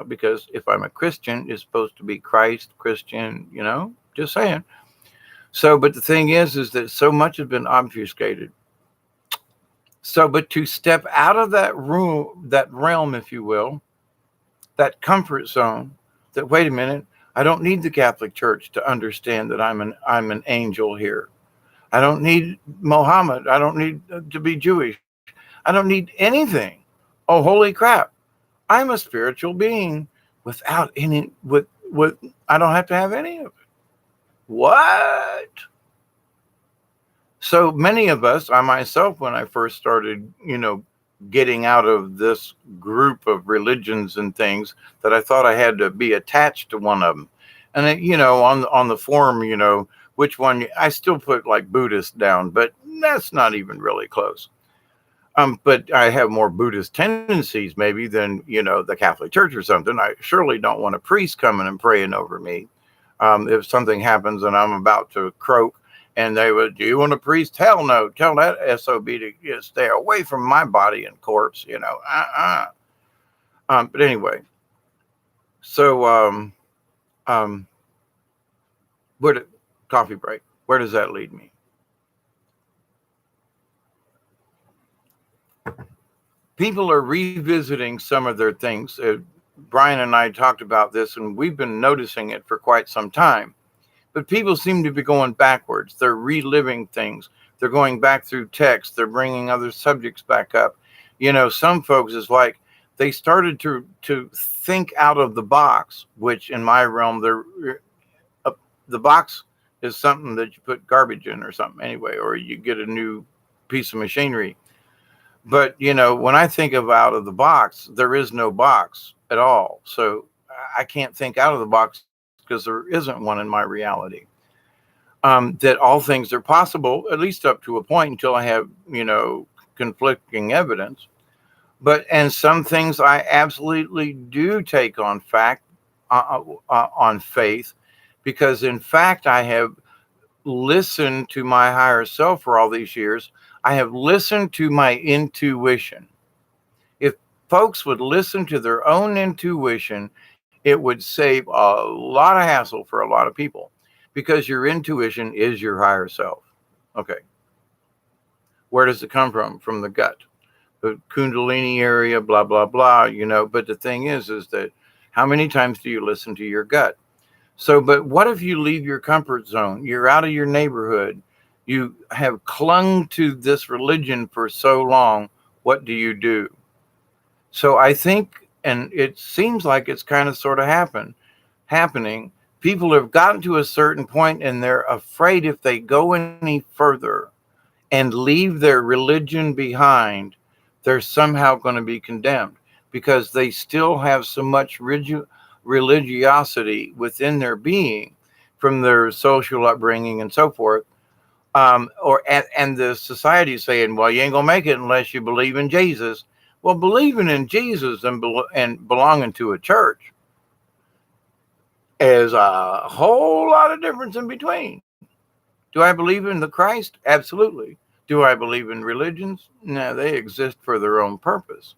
Because if I'm a Christian, it's supposed to be Christ, Christian, just saying. So, but the thing is that so much has been obfuscated. So, but to step out of that realm, if you will, that comfort zone, that, wait a minute, I don't need the Catholic Church to understand that I'm an angel here. I don't need Mohammed. I don't need to be Jewish. I don't need anything. Oh, holy crap. I'm a spiritual being without any, I don't have to have any of it. What? So many of us, I myself, when I first started, getting out of this group of religions and things, that I thought I had to be attached to one of them. And, on the forum, which one, I still put like Buddhist down, but that's not even really close. But I have more Buddhist tendencies maybe than, the Catholic Church or something. I surely don't want a priest coming and praying over me. If something happens and I'm about to croak and they would, do you want a priest? Hell no. Tell that SOB to stay away from my body and corpse, But anyway, so coffee break, where does that lead me? People are revisiting some of their things. Brian and I talked about this, and we've been noticing it for quite some time. But people seem to be going backwards. They're reliving things. They're going back through text. They're bringing other subjects back up. Some folks is like they started to think out of the box, which in my realm, the box is something that you put garbage in or something anyway, or you get a new piece of machinery. But, when I think of out of the box, there is no box at all. So I can't think out of the box because there isn't one in my reality. that all things are possible, at least up to a point until I have, conflicting evidence. And some things I absolutely do take on on faith, because in fact, I have listened to my higher self for all these years. I have listened to my intuition. If folks would listen to their own intuition, it would save a lot of hassle for a lot of people, because your intuition is your higher self. Okay. Where does it come from? From the gut, the Kundalini area, blah, blah, blah, but the thing is that how many times do you listen to your gut? So, but what if you leave your comfort zone? You're out of your neighborhood. You have clung to this religion for so long. What do you do? So I think, and it seems like it's kind of sort of happening. People have gotten to a certain point and they're afraid if they go any further and leave their religion behind, they're somehow going to be condemned, because they still have so much religiosity within their being from their social upbringing and so forth. And the society saying, well, you ain't gonna make it unless you believe in Jesus. Well, believing in Jesus and belonging to a church is a whole lot of difference in between. Do I believe in the Christ? Absolutely. Do I believe in religions? No, they exist for their own purpose.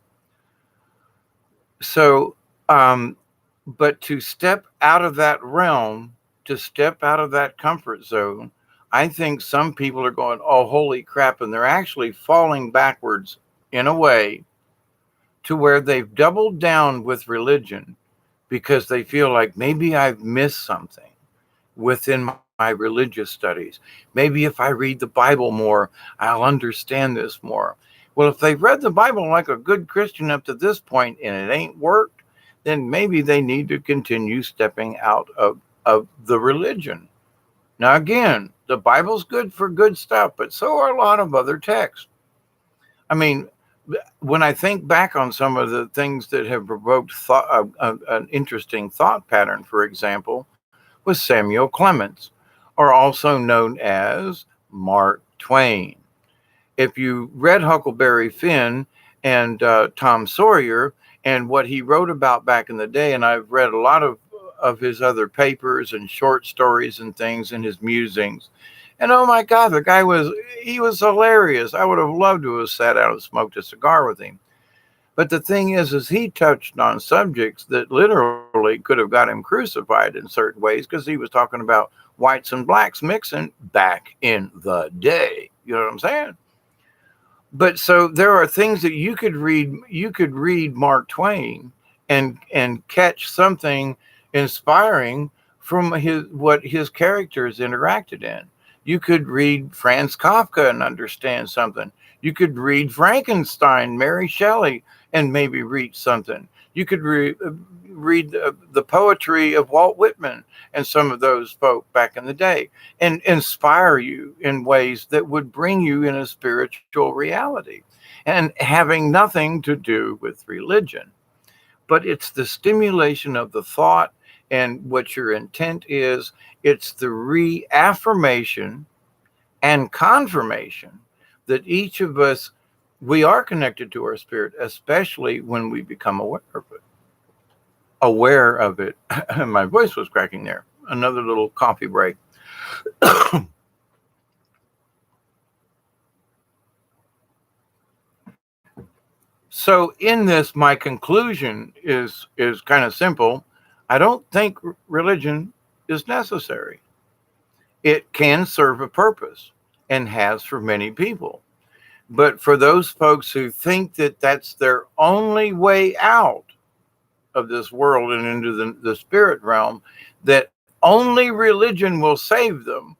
So, but to step out of that realm, to step out of that comfort zone, I think some people are going, oh, holy crap. And they're actually falling backwards in a way to where they've doubled down with religion because they feel like maybe I've missed something within my religious studies. Maybe if I read the Bible more, I'll understand this more. Well, if they've read the Bible like a good Christian up to this point and it ain't worked, then maybe they need to continue stepping out of the religion. Now, again, the Bible's good for good stuff, but so are a lot of other texts. I mean, when I think back on some of the things that have provoked an interesting thought pattern, for example, was Samuel Clemens, or also known as Mark Twain. If you read Huckleberry Finn and Tom Sawyer and what he wrote about back in the day, and I've read a lot of his other papers and short stories and things and his musings. And oh my God, the guy was hilarious. I would have loved to have sat out and smoked a cigar with him. But the thing is he touched on subjects that literally could have got him crucified in certain ways, because he was talking about whites and blacks mixing back in the day. You know what I'm saying? But so there are things that you could read. You could read Mark Twain and catch something inspiring from what his characters interacted in. You could read Franz Kafka and understand something. You could read Frankenstein, Mary Shelley, and maybe read something. You could read the poetry of Walt Whitman and some of those folk back in the day, and inspire you in ways that would bring you in a spiritual reality, and having nothing to do with religion. But it's the stimulation of the thought and what your intent is. It's the reaffirmation and confirmation that each of us, we are connected to our spirit, especially when we become aware of it. My voice was cracking there. Another little coffee break. So in this, my conclusion is kind of simple. I don't think religion is necessary. It can serve a purpose and has for many people. But for those folks who think that that's their only way out of this world and into the spirit realm, that only religion will save them,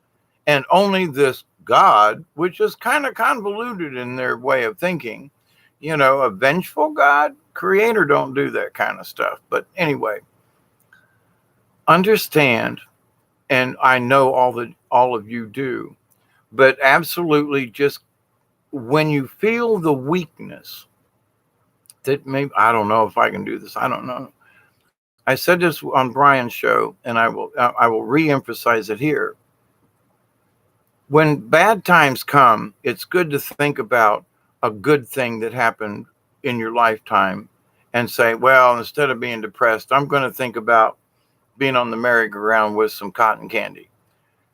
and only this God, which is kind of convoluted in their way of thinking, a vengeful God, creator don't do that kind of stuff. But anyway, understand, and I know all of you do, but absolutely, just when you feel the weakness that maybe, I don't know if I can do this, I don't know. I said this on Brian's show, and I will re-emphasize it here. When bad times come, it's good to think about a good thing that happened in your lifetime and say, well, instead of being depressed, I'm going to think about being on the merry-go-round with some cotton candy.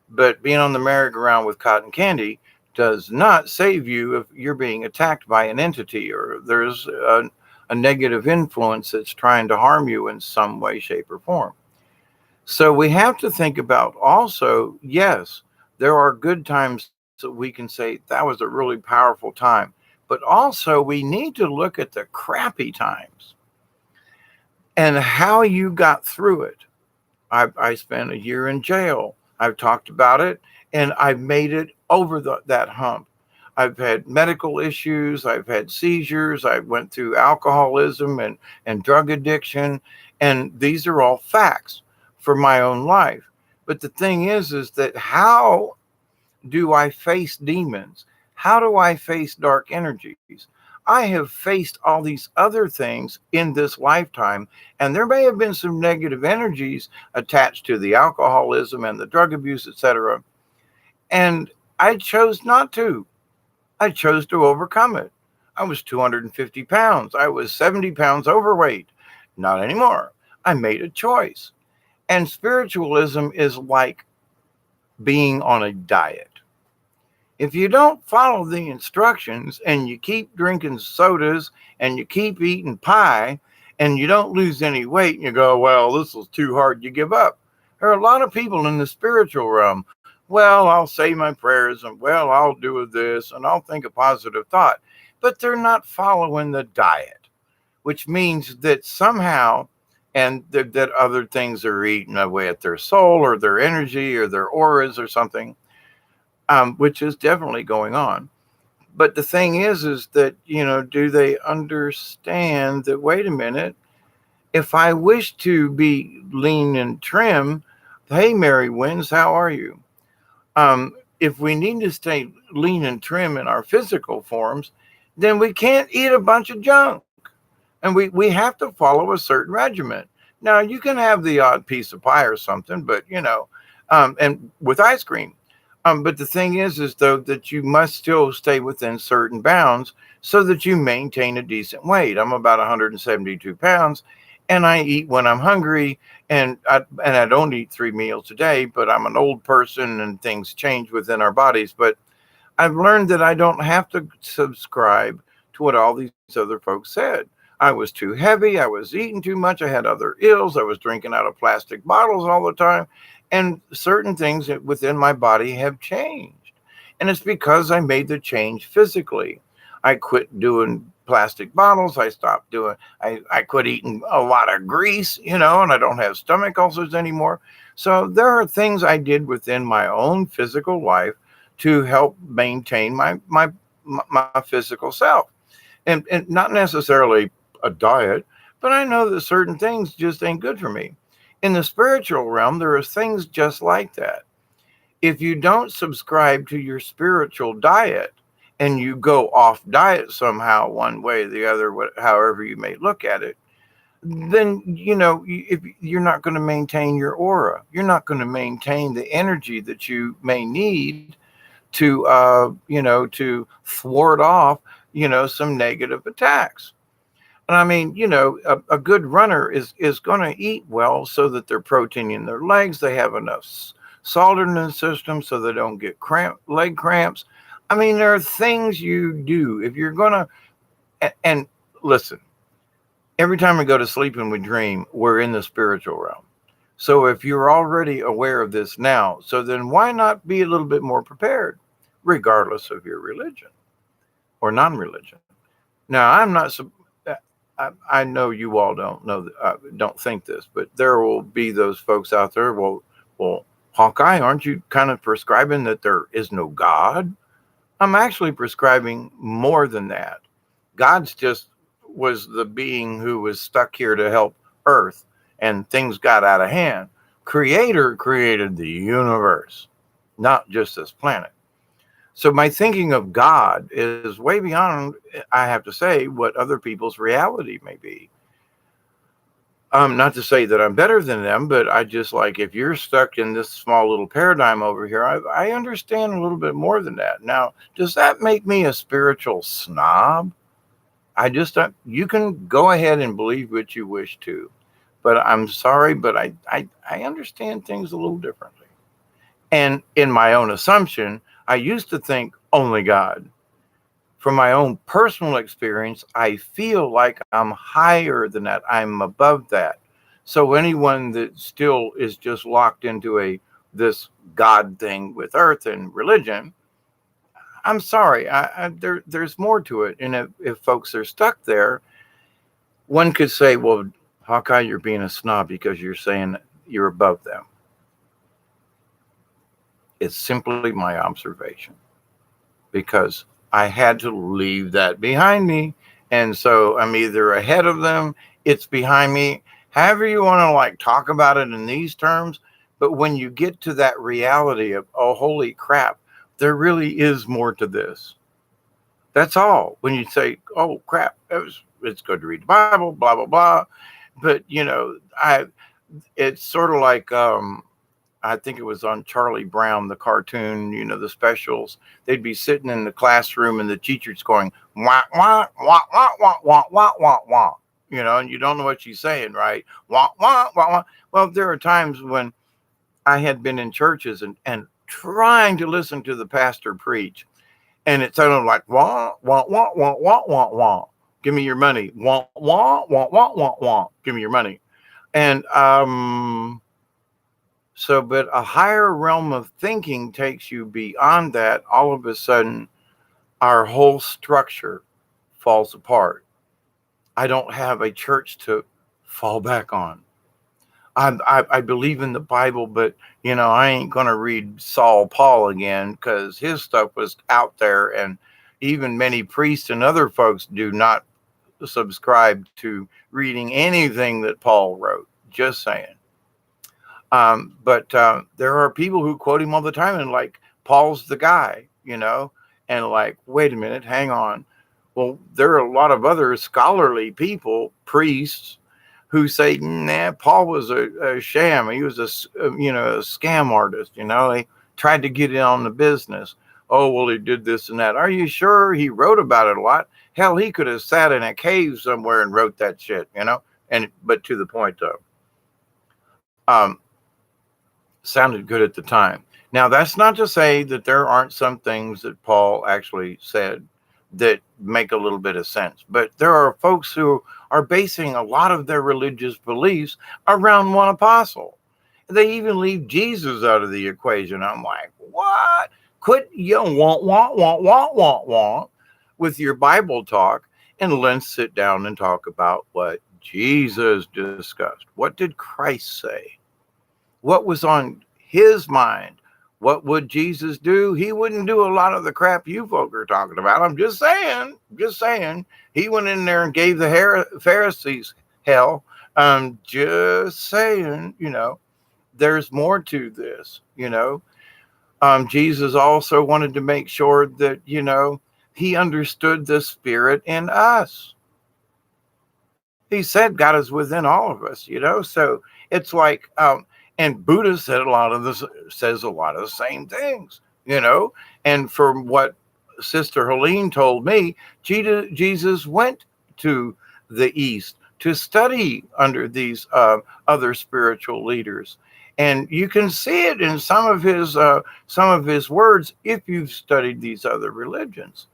But being on the merry-go-round with cotton candy does not save you if you're being attacked by an entity or there's a negative influence that's trying to harm you in some way, shape, or form. So we have to think about also, yes, there are good times that we can say that was a really powerful time, but also we need to look at the crappy times and how you got through it. I spent a year in jail. I've talked about it and I've made it over that hump. I've had medical issues. I've had seizures. I went through alcoholism and drug addiction. And these are all facts for my own life. But the thing is that how do I face demons? How do I face dark energies? I have faced all these other things in this lifetime, and there may have been some negative energies attached to the alcoholism and the drug abuse, etc. And I chose not to. I chose to overcome it. I was 250 pounds. I was 70 pounds overweight. Not anymore. I made a choice. And spiritualism is like being on a diet. If you don't follow the instructions and you keep drinking sodas and you keep eating pie and you don't lose any weight and you go, well, this was too hard, you give up. There are a lot of people in the spiritual realm. Well, I'll say my prayers and well, I'll do this and I'll think a positive thought, but they're not following the diet, which means that somehow and that other things are eating away at their soul or their energy or their auras or something. Which is definitely going on. But the thing is that, do they understand that, wait a minute, if I wish to be lean and trim, hey, Mary Wins, how are you? If we need to stay lean and trim in our physical forms, then we can't eat a bunch of junk. And we have to follow a certain regimen. Now, you can have the odd piece of pie or something, but, and with ice cream. But the thing is though that you must still stay within certain bounds so that you maintain a decent weight. I'm about 172 pounds and I eat when I'm hungry and I don't eat 3 meals a day, but I'm an old person and things change within our bodies. But I've learned that I don't have to subscribe to what all these other folks said. I was too heavy. I was eating too much. I had other ills. I was drinking out of plastic bottles all the time. And certain things within my body have changed. And it's because I made the change physically. I quit doing plastic bottles. I quit eating a lot of grease, and I don't have stomach ulcers anymore. So there are things I did within my own physical life to help maintain my physical self. And not necessarily a diet, but I know that certain things just ain't good for me. In the spiritual realm, there are things just like that. If you don't subscribe to your spiritual diet and you go off diet somehow, one way or the other, however you may look at it, then, if you're not going to maintain your aura, you're not going to maintain the energy that you may need to thwart off, some negative attacks. And I mean, a good runner is going to eat well so that they're protein in their legs. They have enough salt in the system so they don't get leg cramps. I mean, there are things you do if you're going to, and listen, every time we go to sleep and we dream, we're in the spiritual realm. So if you're already aware of this now, so then why not be a little bit more prepared, regardless of your religion or non-religion? Now, I'm not. I know you all don't think this, but there will be those folks out there. Well, Hawkeye, aren't you kind of prescribing that there is no God? I'm actually prescribing more than that. God's just was the being who was stuck here to help Earth, and things got out of hand. Creator created the universe, not just this planet. So my thinking of God is way beyond, I have to say, what other people's reality may be. Not to say that I'm better than them, but I just like, if you're stuck in this small little paradigm over here, I understand a little bit more than that. Now, does that make me a spiritual snob? I just don't. You can go ahead and believe what you wish to, but I'm sorry, but I understand things a little differently. And in my own assumption, I used to think only God. From my own personal experience, I feel like I'm higher than that. I'm above that. So anyone that still is just locked into this God thing with earth and religion, I'm sorry. There's more to it. And if folks are stuck there, one could say, well, Hawkeye, you're being a snob because you're saying you're above them. It's simply my observation, because I had to leave that behind me. And so I'm either ahead of them, it's behind me, however you want to like talk about it in these terms. But when you get to that reality of, oh, holy crap, there really is more to this. That's all. When you say, oh crap, it's good to read the Bible, blah, blah, blah. But it's sort of like, I think it was on Charlie Brown, the cartoon, the specials. They'd be sitting in the classroom and the teacher's going, wah, wah, wah, wah, wah, wah, wah, wah, wah, and you don't know what she's saying, right? Wah, wah, wah, wah. Well, there are times when I had been in churches and trying to listen to the pastor preach, and it sounded like, wah, wah, wah, wah, wah, wah, wah. Give me your money. Wah, wah, wah, wah, wah, wah. Give me your money. And, so, but a higher realm of thinking takes you beyond that. All of a sudden, our whole structure falls apart. I don't have a church to fall back on. I believe in the Bible, but I ain't gonna read Saul Paul again, because his stuff was out there, and even many priests and other folks do not subscribe to reading anything that Paul wrote. Just saying. But there are people who quote him all the time, and like, Paul's the guy, and like, wait a minute, hang on. Well, there are a lot of other scholarly people, priests, who say, nah, Paul was a sham. He was a scam artist. He tried to get in on the business. Oh, well, he did this and that. Are you sure? He wrote about it a lot. Hell, he could have sat in a cave somewhere and wrote that shit, but to the point though. Sounded good at the time. Now, that's not to say that there aren't some things that Paul actually said that make a little bit of sense, but there are folks who are basing a lot of their religious beliefs around one apostle. They even leave Jesus out of the equation. I'm like, what? Quit want with your Bible talk, and let's sit down and talk about what Jesus discussed. What did Christ say? What was on his mind? What would Jesus do? He wouldn't do a lot of the crap you folk are talking about. I'm just saying. He went in there and gave the Pharisees hell. I'm just saying, there's more to this, Jesus also wanted to make sure that, he understood the Spirit in us. He said God is within all of us, so it's like, and Buddha says a lot of the same things, and from what Sister Helene told me, Jesus went to the East to study under these other spiritual leaders. And you can see it in some of his words if you've studied these other religions.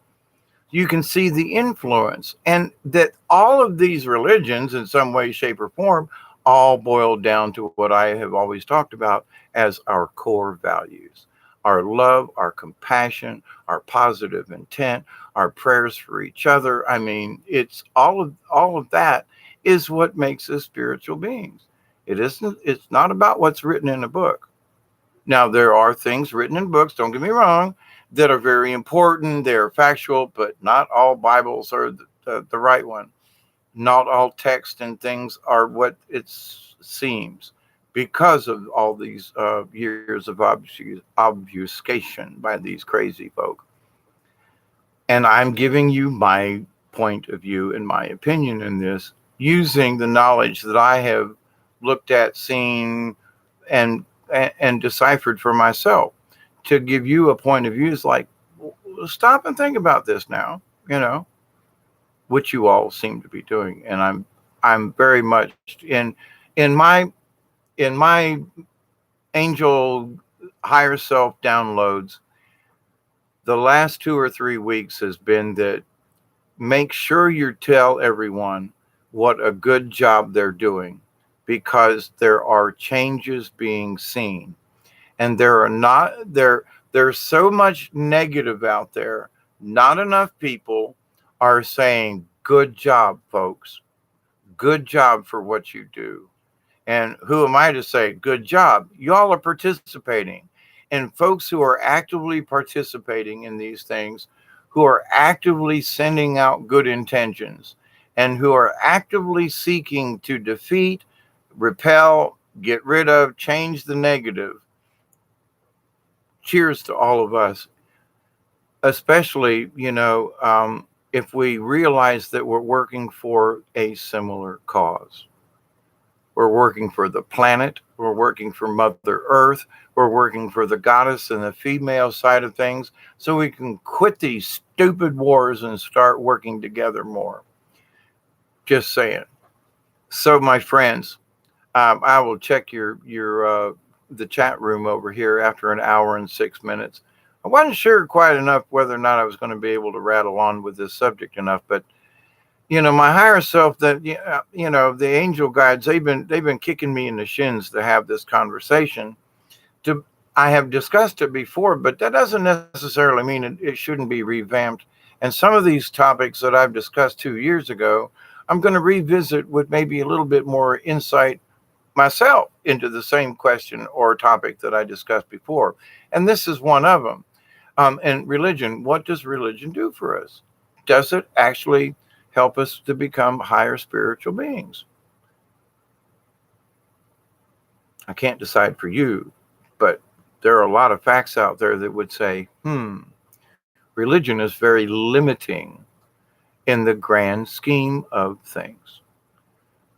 You can see the influence, and that all of these religions in some way, shape, or form all boil down to what I have always talked about as our core values: our love, our compassion, our positive intent, our prayers for each other. I mean, it's all of that is what makes us spiritual beings. It's not about what's written in a book. Now, there are things written in books, don't get me wrong, that are very important. They're factual, but not all Bibles are the right one. Not all text and things are what it seems, because of all these years of obfuscation by these crazy folk. And I'm giving you my point of view and my opinion in this. using the knowledge that I have looked at, seen, and and deciphered for myself to give you a point of view. Is like, stop and think about this now, you know, which you all seem to be doing. And I'm very much in my in my angel higher self downloads. The last 2 or 3 weeks has been that make sure you tell everyone what a good job they're doing, because there are changes being seen, and there's so much negative out there. Not enough people are saying good job, folks, good job for what you do. And who am I to say good job? Y'all are participating. And folks who are actively participating in these things, who are actively sending out good intentions, and who are actively seeking to defeat, repel, get rid of, change the negative. Cheers to all of us, especially, if we realize that we're working for a similar cause. We're working for the planet. We're working for Mother Earth. We're working for the goddess and the female side of things, so we can quit these stupid wars and start working together more. Just saying. So, my friends, I will check your the chat room over here after an hour and 6 minutes. I wasn't sure quite enough whether or not I was going to be able to rattle on with this subject enough, but my higher self, that the angel guides, they've been kicking me in the shins to have this conversation. I have discussed it before, but that doesn't necessarily mean it shouldn't be revamped. And some of these topics that I've discussed 2 years ago, I'm going to revisit with maybe a little bit more insight myself into the same question or topic that I discussed before. And this is one of them. And religion, what does religion do for us? Does it actually help us to become higher spiritual beings? I can't decide for you, but there are a lot of facts out there that would say, religion is very limiting in the grand scheme of things.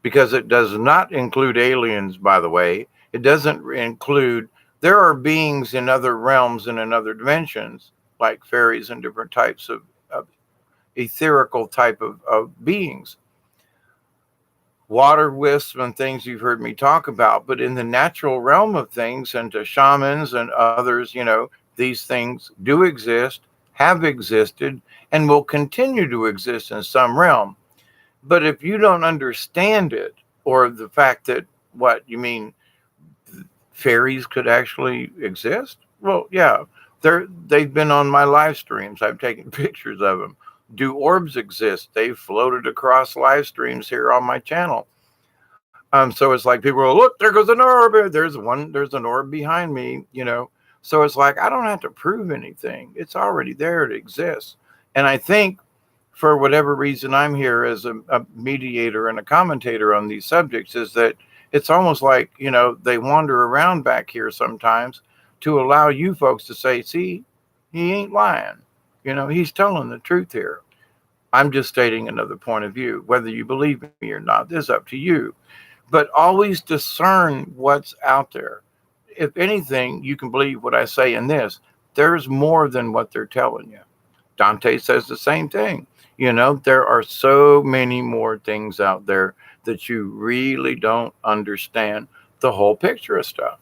Because it does not include aliens, by the way. It doesn't include, there are beings in other realms and in other dimensions, like fairies and different types of etherical type of beings. Water wisps and things you've heard me talk about, but in the natural realm of things, and to shamans and others, these things do exist, have existed, and will continue to exist in some realm. But if you don't understand it, or the fact that, what you mean, fairies could actually exist? Well, yeah, they've been on my live streams. I've taken pictures of them. Do orbs exist? They've floated across live streams here on my channel. So it's like people go, look, there goes an orb. There's an orb behind me, So it's like, I don't have to prove anything. It's already there. It exists. And I think, for whatever reason I'm here as a mediator and a commentator on these subjects, is that it's almost like, they wander around back here sometimes to allow you folks to say, see, he ain't lying. He's telling the truth here. I'm just stating another point of view. Whether you believe me or not is up to you. But always discern what's out there. If anything, you can believe what I say in this. There's more than what they're telling you. Dante says the same thing. There are so many more things out there that you really don't understand the whole picture of stuff.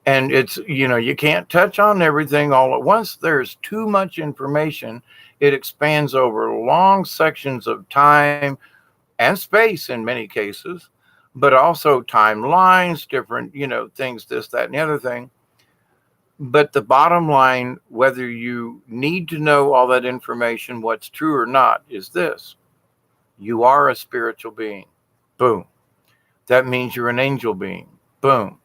And it's, you can't touch on everything all at once. There's too much information. It expands over long sections of time and space in many cases, but also timelines, different, things, this, that, and the other thing. But the bottom line, whether you need to know all that information, what's true or not, is this. You are a spiritual being. Boom. That means you're an angel being. Boom.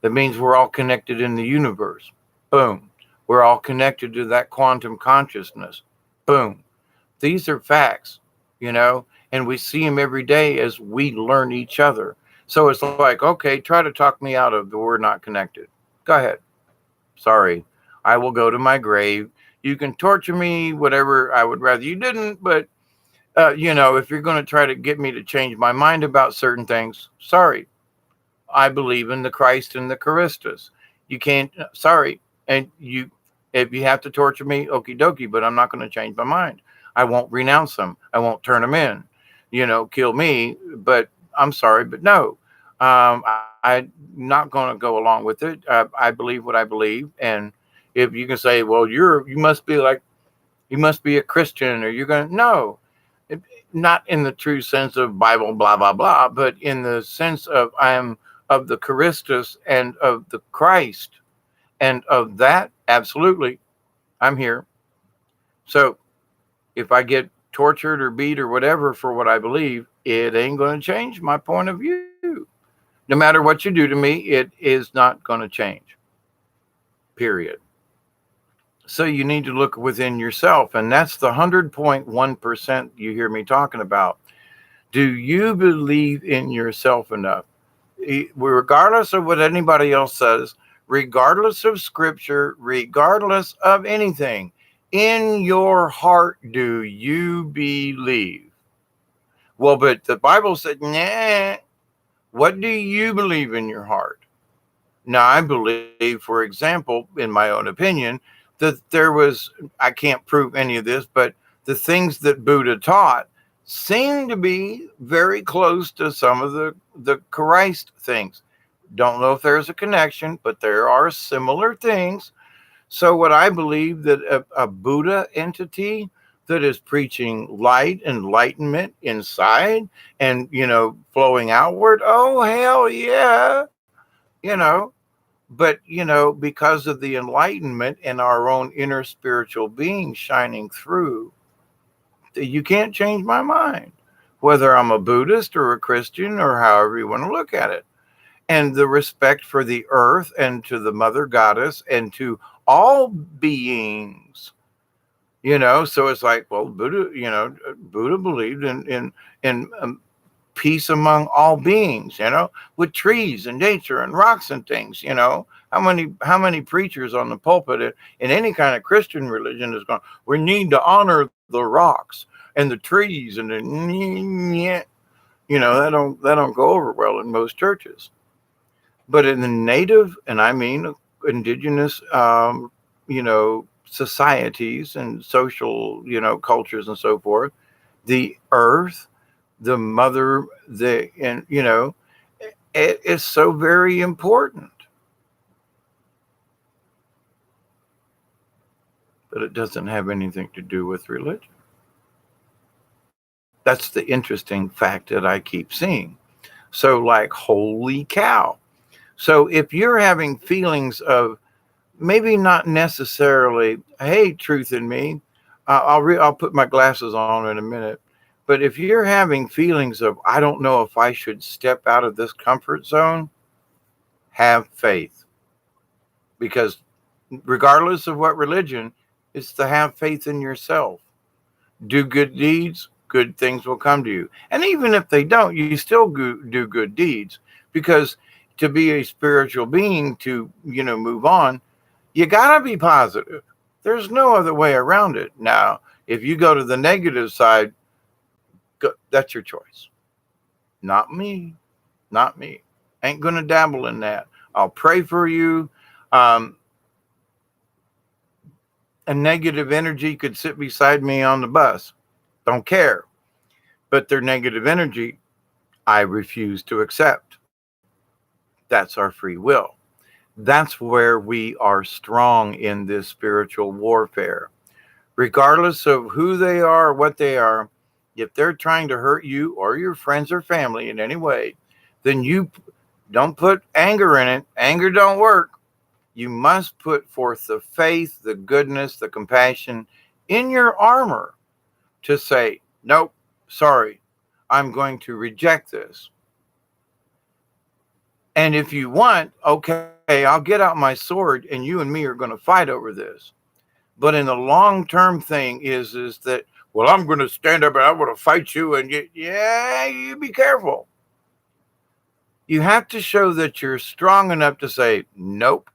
That means we're all connected in the universe. Boom. We're all connected to that quantum consciousness. Boom. These are facts, and we see them every day as we learn each other. So it's like, okay, try to talk me out of the we're not connected. Go ahead. Sorry, I will go to my grave. You can torture me, whatever. I would rather you didn't, but If you're going to try to get me to change my mind about certain things, sorry, I believe in the Christ and the Christus. You can't, sorry. And if you have to torture me, okie dokie, but I'm not going to change my mind. I won't renounce them. I won't turn them in, kill me, but I'm sorry, but no. I'm not going to go along with it. I believe what I believe. And if you can say, well, you must be a Christian, or you're going to, no, it, not in the true sense of Bible, blah, blah, blah, but in the sense of I am of the Christus and of the Christ, and of that, absolutely, I'm here. So if I get tortured or beat or whatever for what I believe, it ain't going to change my point of view. No matter what you do to me, it is not going to change. Period. So you need to look within yourself, and that's the 100.1% you hear me talking about. Do you believe in yourself enough? Regardless of what anybody else says, regardless of scripture, regardless of anything, in your heart, do you believe? Well, but the Bible said, nah. What do you believe in your heart? Now, I believe, for example, in my own opinion, that there was, I can't prove any of this, but the things that Buddha taught seem to be very close to some of the Christ things. Don't know if there's a connection, but there are similar things. So what I believe that a Buddha entity that is preaching light, enlightenment inside and, flowing outward, oh, hell yeah, you know, but, because of the enlightenment and our own inner spiritual being shining through, you can't change my mind, whether I'm a Buddhist or a Christian or however you want to look at it. And the respect for the earth and to the mother goddess and to all beings, so it's like, well, Buddha believed in peace among all beings, with trees and nature and rocks and things, how many preachers on the pulpit in any kind of Christian religion is going, we need to honor the rocks and the trees and that don't go over well in most churches. But in the native, and I mean indigenous, societies and social, cultures and so forth, the earth, the mother, it is so very important. But it doesn't have anything to do with religion. That's the interesting fact that I keep seeing. So, like, holy cow. So if you're having feelings of maybe not necessarily, hey, truth in me, I'll put my glasses on in a minute. But if you're having feelings of, I don't know if I should step out of this comfort zone, have faith. Because regardless of what religion, it's to have faith in yourself. Do good deeds, good things will come to you. And even if they don't, you still do good deeds. Because to be a spiritual being, to, move on, you got to be positive. There's no other way around it. Now, if you go to the negative side, that's your choice. Not me. Not me. Ain't going to dabble in that. I'll pray for you. A negative energy could sit beside me on the bus. Don't care. But their negative energy, I refuse to accept. That's our free will. That's where we are strong in this spiritual warfare. Regardless of who they are or what they are, if they're trying to hurt you or your friends or family in any way, then you don't put anger in it. Anger don't work. You must put forth the faith, the goodness, the compassion in your armor to say, nope, sorry, I'm going to reject this. And if you want, okay, I'll get out my sword and you and me are going to fight over this. But in the long-term thing is that, well, I'm going to stand up and I'm going to fight you. And you be careful. You have to show that you're strong enough to say, nope,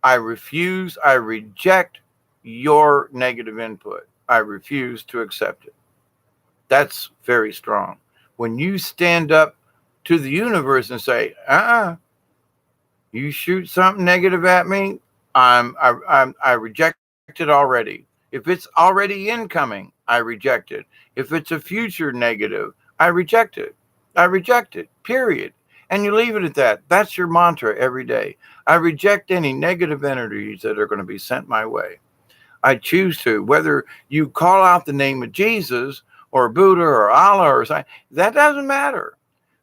I refuse, I reject your negative input. I refuse to accept it. That's very strong. When you stand up to the universe and say, you shoot something negative at me, I reject it already. If it's already incoming, I reject it. If it's a future negative, I reject it. I reject it. Period. And you leave it at that. That's your mantra every day. I reject any negative energies that are going to be sent my way. I choose to, whether you call out the name of Jesus or Buddha or Allah or something, that doesn't matter.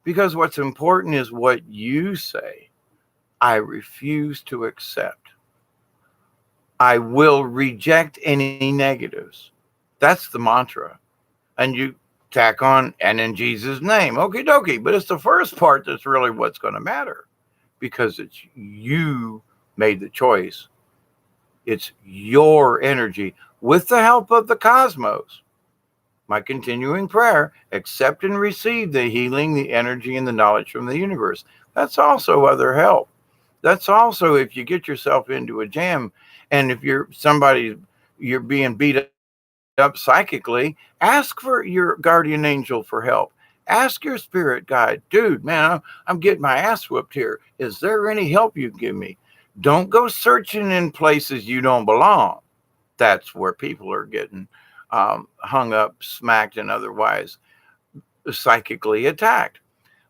Because what's important is what you say. I refuse to accept. I will reject any negatives. That's the mantra. And you tack on, and in Jesus' name. Okie dokie. But it's the first part that's really what's going to matter, because it's you made the choice. It's your energy with the help of the cosmos. My continuing prayer, accept and receive the healing, the energy, and the knowledge from the universe. That's also other help. That's also if you get yourself into a jam, and if you're being beat up psychically, ask for your guardian angel for help. Ask your spirit guide, dude, man, I'm getting my ass whooped here. Is there any help you can give me? Don't go searching in places you don't belong. That's where people are getting hung up, smacked, and otherwise psychically attacked.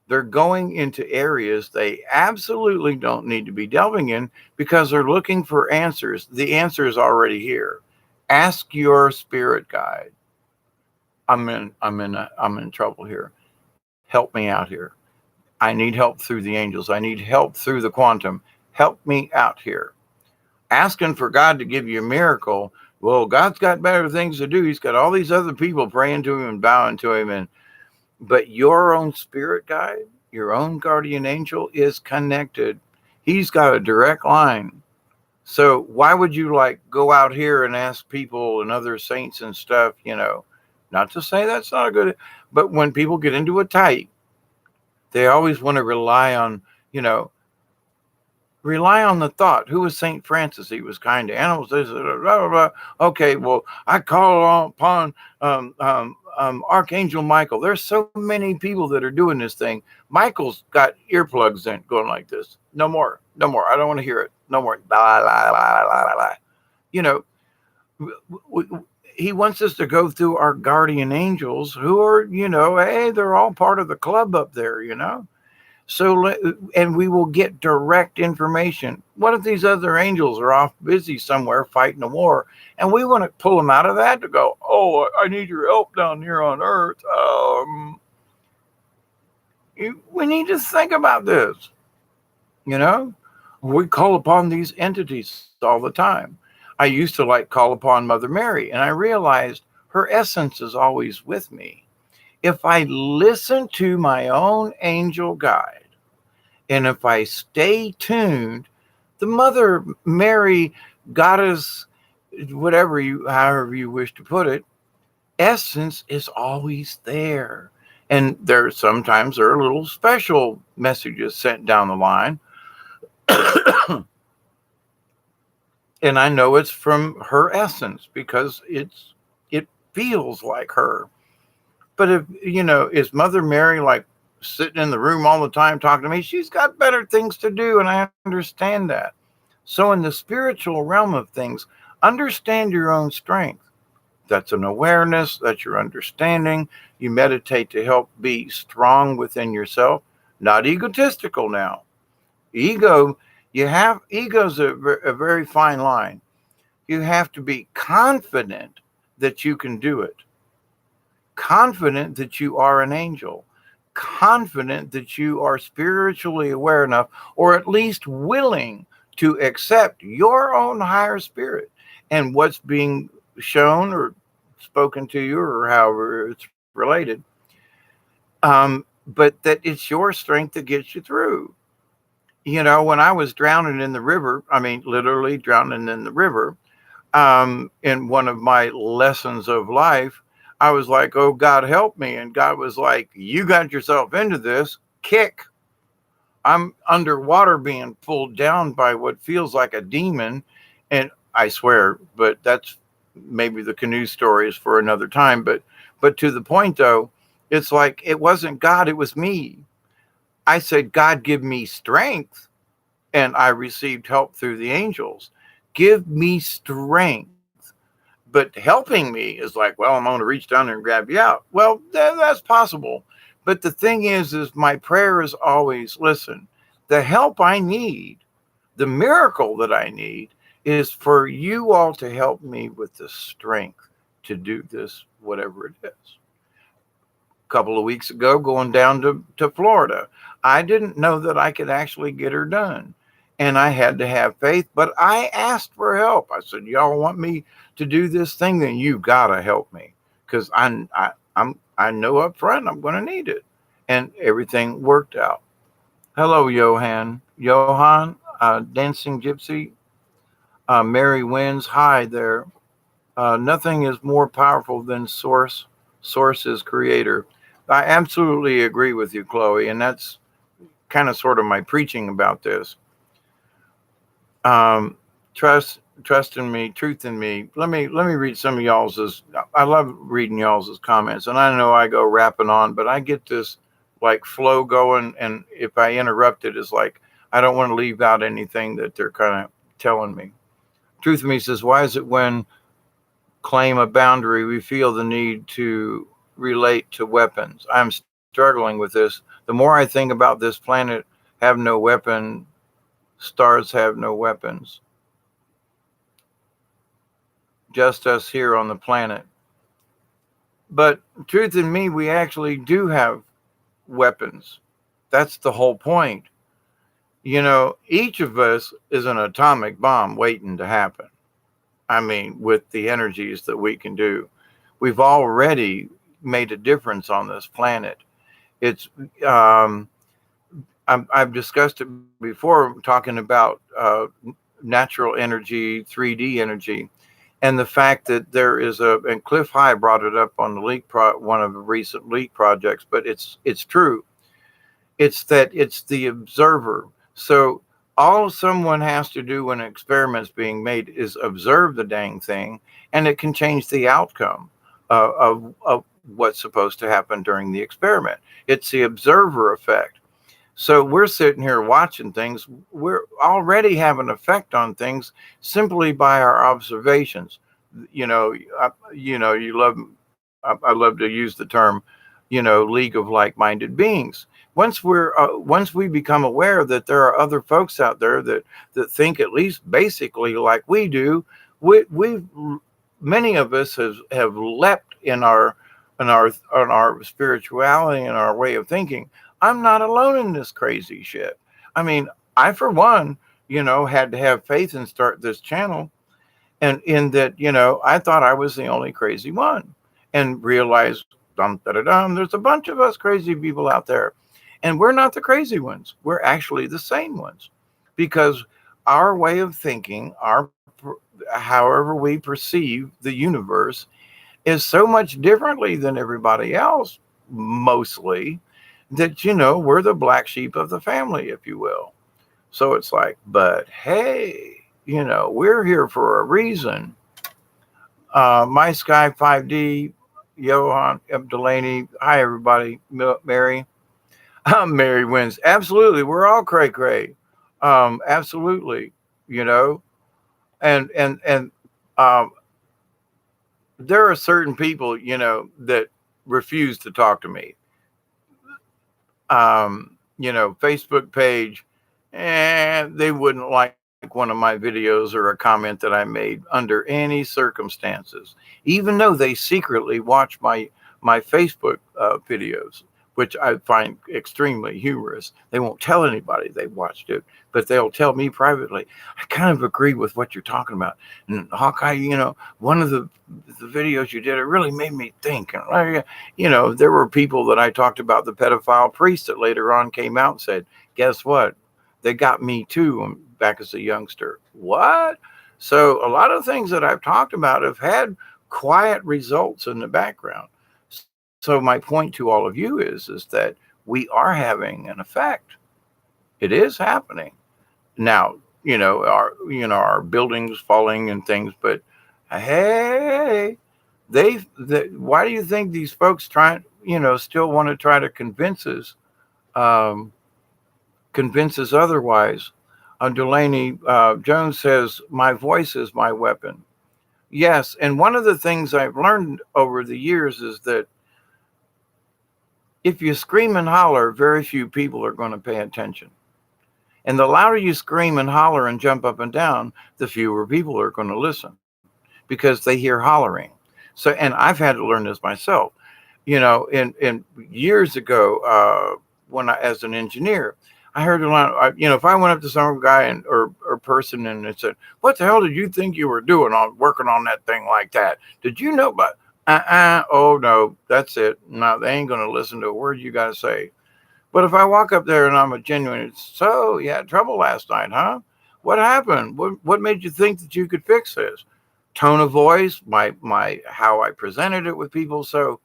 They're going into areas they absolutely don't need to be delving in because they're looking for answers. The answer is already here. Ask your spirit guide. I'm in trouble here. Help me out here. I need help through the angels. I need help through the quantum. Help me out here. Asking for God to give you a miracle. Well, God's got better things to do. He's got all these other people praying to him and bowing to him, but your own spirit guide, your own guardian angel is connected. He's got a direct line. So why would you go out here and ask people and other saints and stuff, not to say that's not a good, but when people get into a tight, they always want to rely on the thought. Who was St. Francis? He was kind to animals. Blah, blah, blah. Okay, well, I call upon Archangel Michael. There's so many people that are doing this thing. Michael's got earplugs in going like this. No more. No more. I don't want to hear it. No more. Blah, blah, blah, blah, blah. He wants us to go through our guardian angels who are, hey, they're all part of the club up there, So, and we will get direct information. What if these other angels are off busy somewhere fighting a war, and we want to pull them out of that to go, oh, I need your help down here on Earth. We need to think about this. We call upon these entities all the time. I used to call upon Mother Mary, and I realized her essence is always with me. If I listen to my own angel guide, and if I stay tuned, the Mother Mary, Goddess, however you wish to put it, essence is always there. And sometimes there are little special messages sent down the line. And I know it's from her essence because it feels like her. But if, is Mother Mary sitting in the room all the time talking to me? She's got better things to do, and I understand that. So in the spiritual realm of things, understand your own strength. That's an awareness, that's your understanding. You meditate to help be strong within yourself, not egotistical now. Ego's a very fine line. You have to be confident that you can do it. Confident that you are an angel. Confident that you are spiritually aware enough, or at least willing to accept your own higher spirit and what's being shown or spoken to you, or however it's related. But that it's your strength that gets you through. When I was drowning in the river, literally drowning in the river, in one of my lessons of life, I was like, oh, God, help me. And God was like, you got yourself into this. Kick. I'm underwater being pulled down by what feels like a demon. And I swear, but that's maybe the canoe story is for another time, but to the point though, it's like it wasn't God, it was me. I said, God, give me strength, and I received help through the angels. Give me strength. But helping me is like, well, I'm going to reach down there and grab you out. Well, that's possible. But the thing is my prayer is always, listen, the help I need, the miracle that I need is for you all to help me with the strength to do this, whatever it is. A couple of weeks ago, going down to Florida, I didn't know that I could actually get her done. And I had to have faith, but I asked for help. I said, y'all want me to do this thing? Then you gotta help me. Because I know up front I'm gonna need it. And everything worked out. Hello, Johan. Johan, Dancing Gypsy, Mary Wins. Hi there. Nothing is more powerful than source. Source is creator. I absolutely agree with you, Chloe, and that's kind of sort of my preaching about this. Trust in me, truth in me. Let me read some of y'all's. I love reading y'all's comments, and I know I go rapping on, but I get this like flow going, and if I interrupt it, it's like I don't want to leave out anything that they're kind of telling me. Truth in me says, why is it when claim a boundary we feel the need to relate to weapons? I'm struggling with this. The more I think about this planet have no weapon, stars have no weapons. Just us here on the planet. But truth in me, we actually do have weapons. That's the whole point. You know, each of us is an atomic bomb waiting to happen. I mean, with the energies that we can do, we've already made a difference on this planet. It's I've discussed it before, talking about natural energy, 3D energy, and the fact that there is and Cliff High brought it up on the one of the recent leak projects, but it's true. It's that it's the observer. So all someone has to do when an experiment's being made is observe the dang thing, and it can change the outcome of what's supposed to happen during the experiment. It's the observer effect. So we're sitting here watching things. We're already having an effect on things simply by our observations. You know, you love. I love to use the term, league of like-minded beings. Once we become aware that there are other folks out there that think at least basically like we do, we've many of us have leapt in our spirituality and our way of thinking. I'm not alone in this crazy shit. I mean, I, for one, had to have faith and start this channel. And in that, I thought I was the only crazy one, and realized, there's a bunch of us crazy people out there. And we're not the crazy ones. We're actually the sane ones, because our way of thinking, however we perceive the universe, is so much differently than everybody else, mostly, that, we're the black sheep of the family, if you will. So it's like, but hey, we're here for a reason. My Sky 5D, Johan Delaney. Hi, everybody. Mary. Mary Wins. Absolutely. We're all cray cray. Absolutely. And there are certain people, that refuse to talk to me. Facebook page, and they wouldn't like one of my videos or a comment that I made under any circumstances, even though they secretly watch my Facebook videos, which I find extremely humorous. They won't tell anybody they watched it, but they'll tell me privately, I kind of agree with what you're talking about. And Hawkeye, one of the videos you did, it really made me think. And, there were people that I talked about, the pedophile priest, that later on came out and said, guess what? They got me too back as a youngster. What? So a lot of things that I've talked about have had quiet results in the background. So my point to all of you is that we are having an effect. It is happening now. Our buildings falling and things, but Hey, why do you think these folks still want to try to um, convince us otherwise? Delaney Jones says, "My voice is my weapon." Yes, and one of the things I've learned over the years is that if you scream and holler, very few people are going to pay attention. And the louder you scream and holler and jump up and down, the fewer people are going to listen because they hear hollering. So, and I've had to learn this myself. In years ago, when I, as an engineer, I heard a lot. If I went up to some guy or person and it said, "What the hell did you think you were doing on working on that thing like that? Did you know about?" Oh no, that's it. No, they ain't gonna listen to a word you gotta say. But if I walk up there and I'm a genuine, so you had trouble last night, huh? What happened? What made you think that you could fix this? Tone of voice, my how I presented it with people. So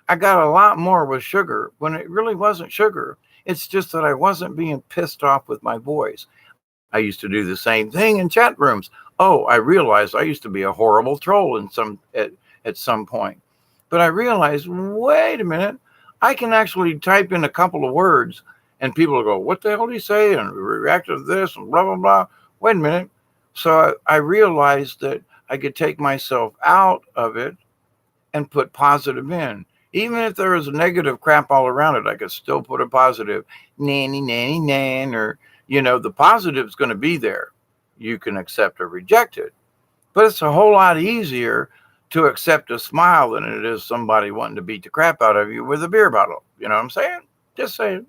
I got a lot more with sugar when it really wasn't sugar. It's just that I wasn't being pissed off with my voice. I used to do the same thing in chat rooms. Oh, I realized I used to be a horrible troll at some point. But I realized, wait a minute, I can actually type in a couple of words and people will go, "What the hell did he say?" and react to this and blah blah blah. Wait a minute. So I realized that I could take myself out of it and put positive in. Even if there was a negative crap all around it, I could still put a positive, nanny, nanny, nan, or, the positive's going to be there. You can accept or reject it. But it's a whole lot easier to accept a smile than it is somebody wanting to beat the crap out of you with a beer bottle. You know what I'm saying? Just saying,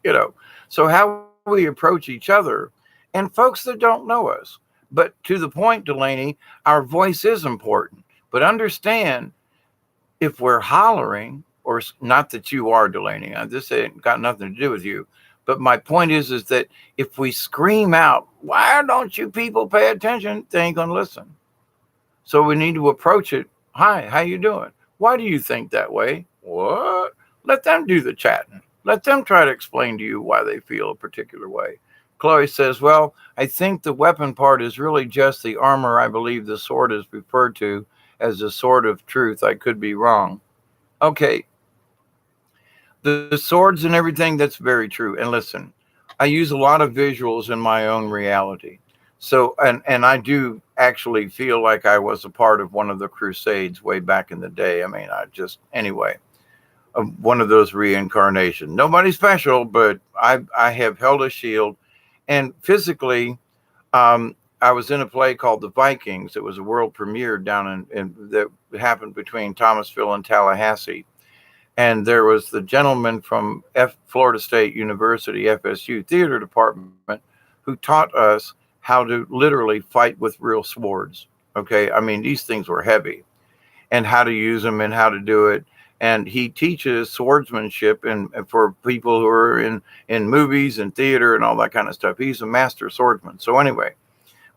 you know. So, how we approach each other and folks that don't know us. But to the point, Delaney, our voice is important. But understand, if we're hollering, or not that you are, Delaney, this ain't got nothing to do with you, but my point is that if we scream out, "Why don't you people pay attention?" they ain't gonna listen. So we need to approach it. "Hi, how you doing? Why do you think that way?" What? Let them do the chatting. Let them try to explain to you why they feel a particular way. Chloe says, "Well, I think the weapon part is really just the armor. I believe the sword is referred to as the sword of truth. I could be wrong." Okay, the swords and everything, that's very true. And listen, I use a lot of visuals in my own reality. So, and I do actually feel like I was a part of one of the crusades way back in the day. I mean, anyway, one of those reincarnations. Nobody special, but I have held a shield. And physically, I was in a play called The Vikings. It was a world premiere down in that happened between Thomasville and Tallahassee. And there was the gentleman from Florida State University, FSU theater department, who taught us how to literally fight with real swords. Okay. I mean, these things were heavy, and how to use them and how to do it. And he teaches swordsmanship and for people who are in movies and theater and all that kind of stuff. He's a master swordsman. So anyway,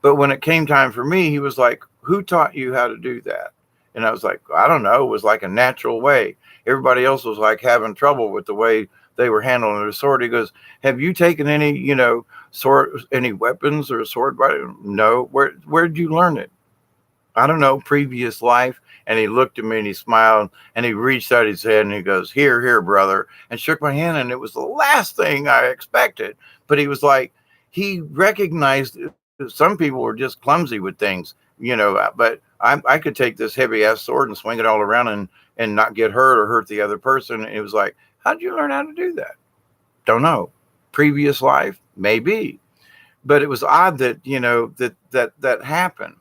but when it came time for me, he was like, "Who taught you how to do that?" And I was like, "I don't know." It was like a natural way. Everybody else was like having trouble with the way they were handling their sword. He goes, "Have you taken any, any weapons or sword fighting?" "No." Where did you learn it?" "I don't know, previous life." And he looked at me and he smiled and he reached out his hand and he goes, "Here, here, brother," and shook my hand. And it was the last thing I expected. But he was like, he recognized some people were just clumsy with things, but I could take this heavy ass sword and swing it all around and not get hurt or hurt the other person. And it was like, "How'd you learn how to do that?" "Don't know. Previous life, maybe." But it was odd that, that happened.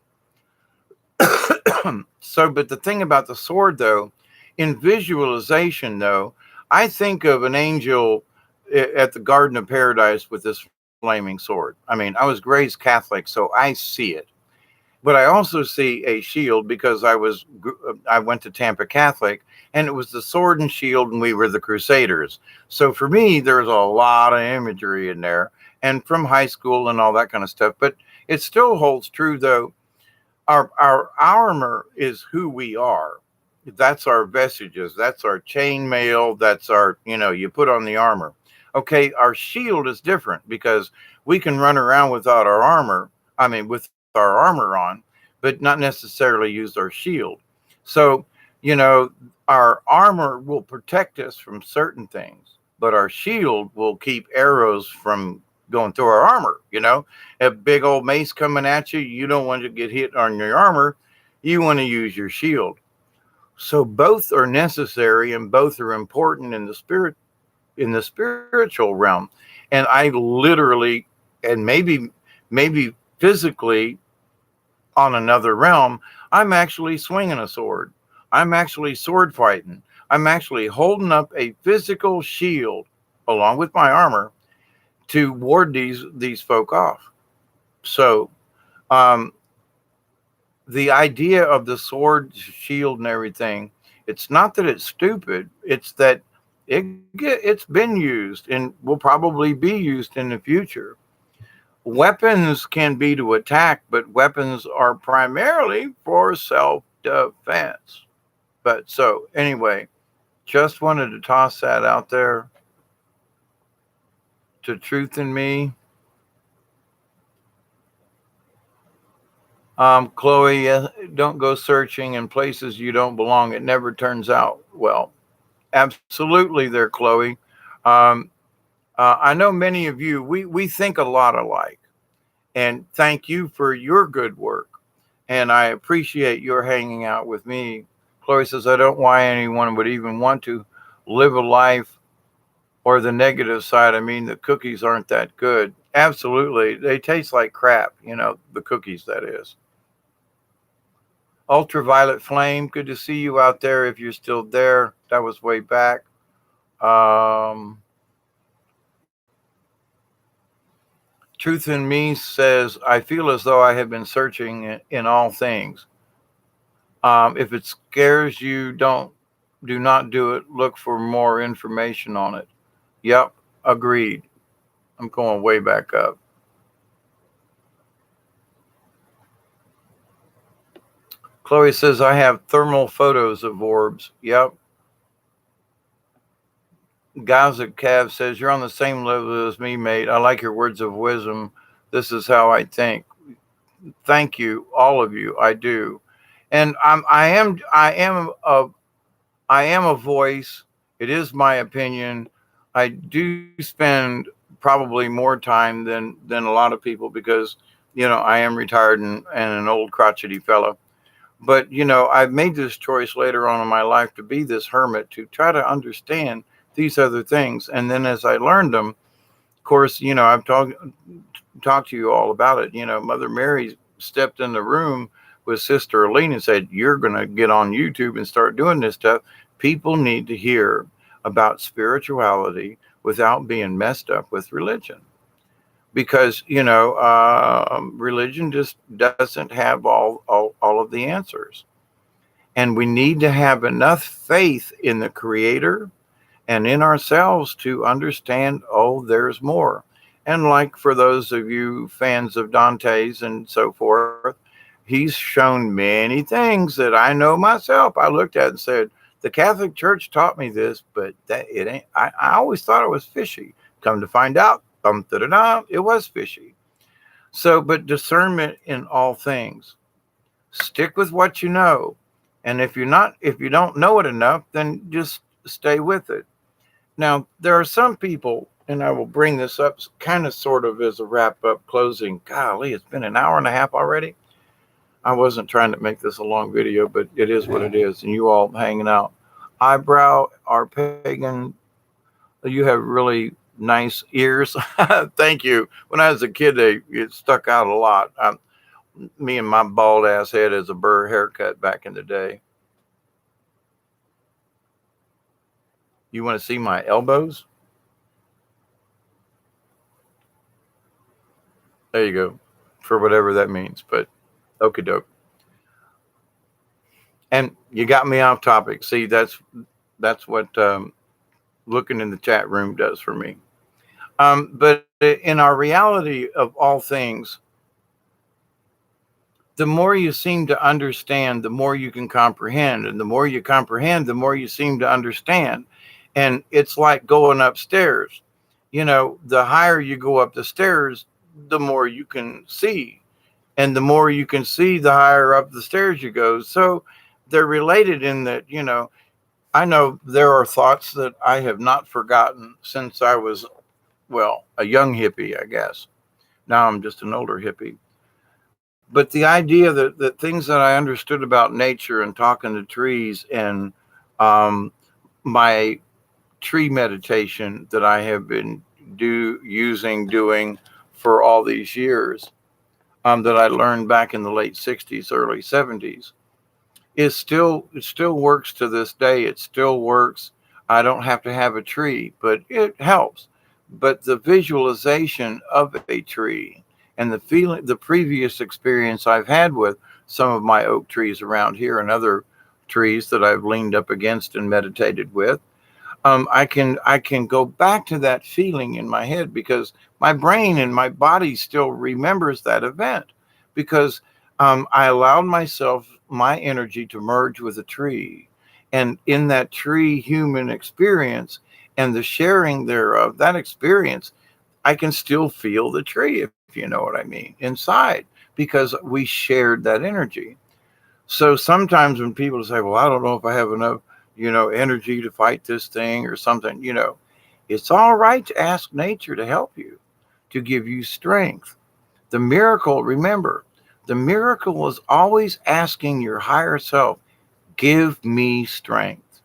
So, but the thing about the sword, though, in visualization, though, I think of an angel at the Garden of Paradise with this flaming sword. I mean, I was raised Catholic, so I see it. But I also see a shield because I went to Tampa Catholic, and it was the sword and shield, and we were the Crusaders. So for me, there's a lot of imagery in there, and from high school and all that kind of stuff. But it still holds true, though. Our armor is who we are. That's our vestiges. That's our chainmail. That's our, you put on the armor. Okay, our shield is different because we can run around without our armor. I mean, with our armor on, but not necessarily use our shield. So, you know, our armor will protect us from certain things, but our shield will keep arrows from going through our armor. You know, a big old mace coming at you, you don't want to get hit on your armor. You want to use your shield. So both are necessary and both are important in the spiritual realm. And I literally, and maybe physically on another realm, I'm actually swinging a sword. I'm actually sword fighting. I'm actually holding up a physical shield along with my armor to ward these folk off. So um, the idea of the sword, shield, and everything, it's not that it's stupid. It's that it's been used and will probably be used in the future. Weapons can be to attack, but weapons are primarily for self defense. But so, anyway, just wanted to toss that out there to Truth in Me. Chloe, don't go searching in places you don't belong. It never turns out well. Absolutely, there, Chloe. Um, I know many of you, we think a lot alike. And thank you for your good work. And I appreciate your hanging out with me. Chloe says, I don't know why anyone would even want to live a life, or the negative side. I mean, the cookies aren't that good. Absolutely. They taste like crap, you know, the cookies, that is. Ultraviolet Flame, good to see you out there if you're still there. That was way back. Um, Truth in Me says, I feel as though I have been searching in all things. If it scares you, do not do it. Look for more information on it. Yep, agreed. I'm going way back up. Chloe says, I have thermal photos of orbs. Yep. Gaza Cav says, you're on the same level as me, mate. I like your words of wisdom. This is how I think. Thank you, all of you. I do. And I am a voice. It is my opinion. I do spend probably more time than a lot of people because, you know, I am retired and an old crotchety fellow. But, you know, I've made this choice later on in my life to be this hermit, to try to understand these other things. And then as I learned them, of course, you know, I've talked to you all about it. You know, Mother Mary stepped in the room with Sister Aline and said, you're going to get on YouTube and start doing this stuff. People need to hear about spirituality without being messed up with religion. Because, you know, religion just doesn't have all of the answers. And we need to have enough faith in the Creator and in ourselves to understand, oh, there's more. And like for those of you fans of Dante's and so forth, he's shown many things that I know myself. I looked at and said, the Catholic Church taught me this, but that it ain't. I always thought it was fishy. Come to find out, it was fishy. So, but discernment in all things. Stick with what you know. And if you don't know it enough, then just stay with it. Now, there are some people, and I will bring this up kind of sort of as a wrap up closing. Golly, it's been an hour and a half already. I wasn't trying to make this a long video, but it is what it is. And you all hanging out. Eyebrow are pagan. You have really nice ears. Thank you. When I was a kid, it stuck out a lot. Me and my bald ass head as a burr haircut back in the day. You want to see my elbows? There you go. For whatever that means, but okie doke. And you got me off topic. See, that's what looking in the chat room does for me. But in our reality of all things, the more you seem to understand, the more you can comprehend. And the more you comprehend, the more you seem to understand. And it's like going upstairs. You know, the higher you go up the stairs, the more you can see. And the more you can see, the higher up the stairs you go. So they're related in that, I know there are thoughts that I have not forgotten since I was, well, a young hippie, I guess. Now I'm just an older hippie. But the idea that things that I understood about nature and talking to trees and um, my tree meditation that I have been doing for all these years, that I learned back in the late 60s, early 70s, it still works to this day. It still works. I don't have to have a tree, but it helps. But the visualization of a tree and the feeling, the previous experience I've had with some of my oak trees around here and other trees that I've leaned up against and meditated with, I can go back to that feeling in my head because my brain and my body still remembers that event because I allowed my energy to merge with a tree, and in that tree human experience and the sharing thereof, that experience, I can still feel the tree, if you know what I mean, inside, because we shared that energy. So sometimes when people say, well, I don't know if I have enough, energy to fight this thing or something, it's all right to ask nature to help you, to give you strength. The miracle, remember, the miracle is always asking your higher self, give me strength,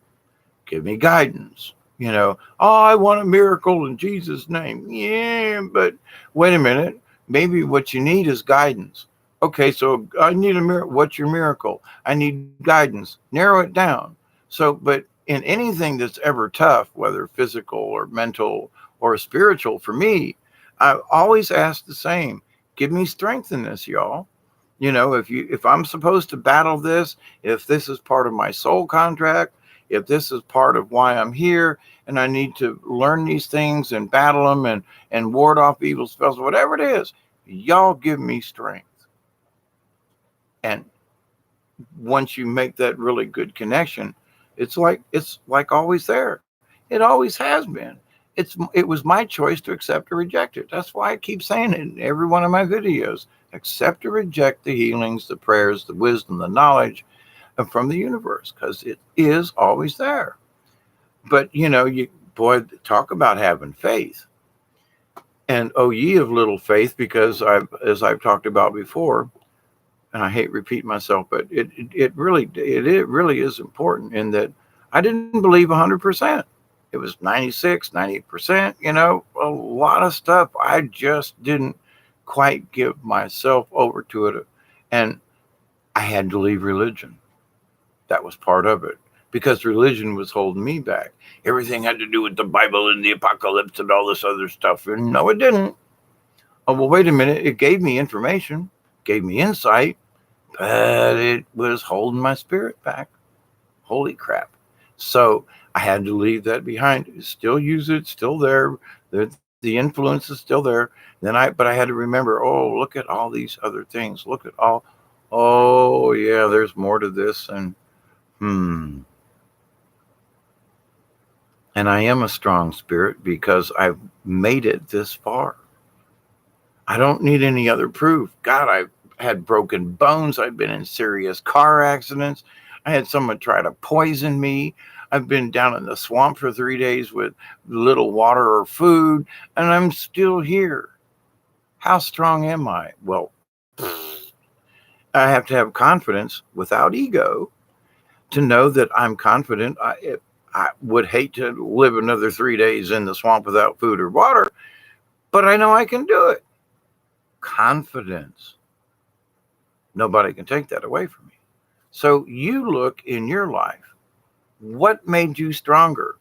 give me guidance. Oh, I want a miracle in Jesus' name. Yeah, but wait a minute. Maybe what you need is guidance. Okay, so I need a miracle. What's your miracle? I need guidance. Narrow it down. So, but in anything that's ever tough, whether physical or mental or spiritual, for me, I always ask the same: give me strength in this, y'all. If I'm supposed to battle this, if this is part of my soul contract, if this is part of why I'm here, and I need to learn these things and battle them and ward off evil spells, whatever it is, y'all give me strength. And once you make that really good connection, it's like always there. It always has been. It was my choice to accept or reject it. That's why I keep saying it in every one of my videos. Accept or reject the healings, the prayers, the wisdom, the knowledge from the universe, because it is always there. But boy, talk about having faith. And oh, ye of little faith, because as I've talked about before, and I hate repeating myself, but it really is important in that I didn't believe 100%. It was 96, 98%. A lot of stuff I just didn't quite give myself over to it, and I had to leave religion. That was part of it because religion was holding me back. Everything had to do with the Bible and the apocalypse and all this other stuff. And no, it didn't. Oh, well, wait a minute. It gave me information, gave me insight, but it was holding my spirit back. Holy crap. So I had to leave that behind. Still use it, still there. The influence is still there. But I had to remember, oh, look at all these other things. Look at all, oh, yeah, there's more to this. And And I am a strong spirit because I've made it this far. I don't need any other proof. God, I've had broken bones. I've been in serious car accidents. I had someone try to poison me. I've been down in the swamp for 3 days with little water or food, and I'm still here. How strong am I? Well, I have to have confidence without ego to know that I'm confident. I would hate to live another 3 days in the swamp without food or water, but I know I can do it. Confidence. Nobody can take that away from me. So you look in your life. What made you stronger?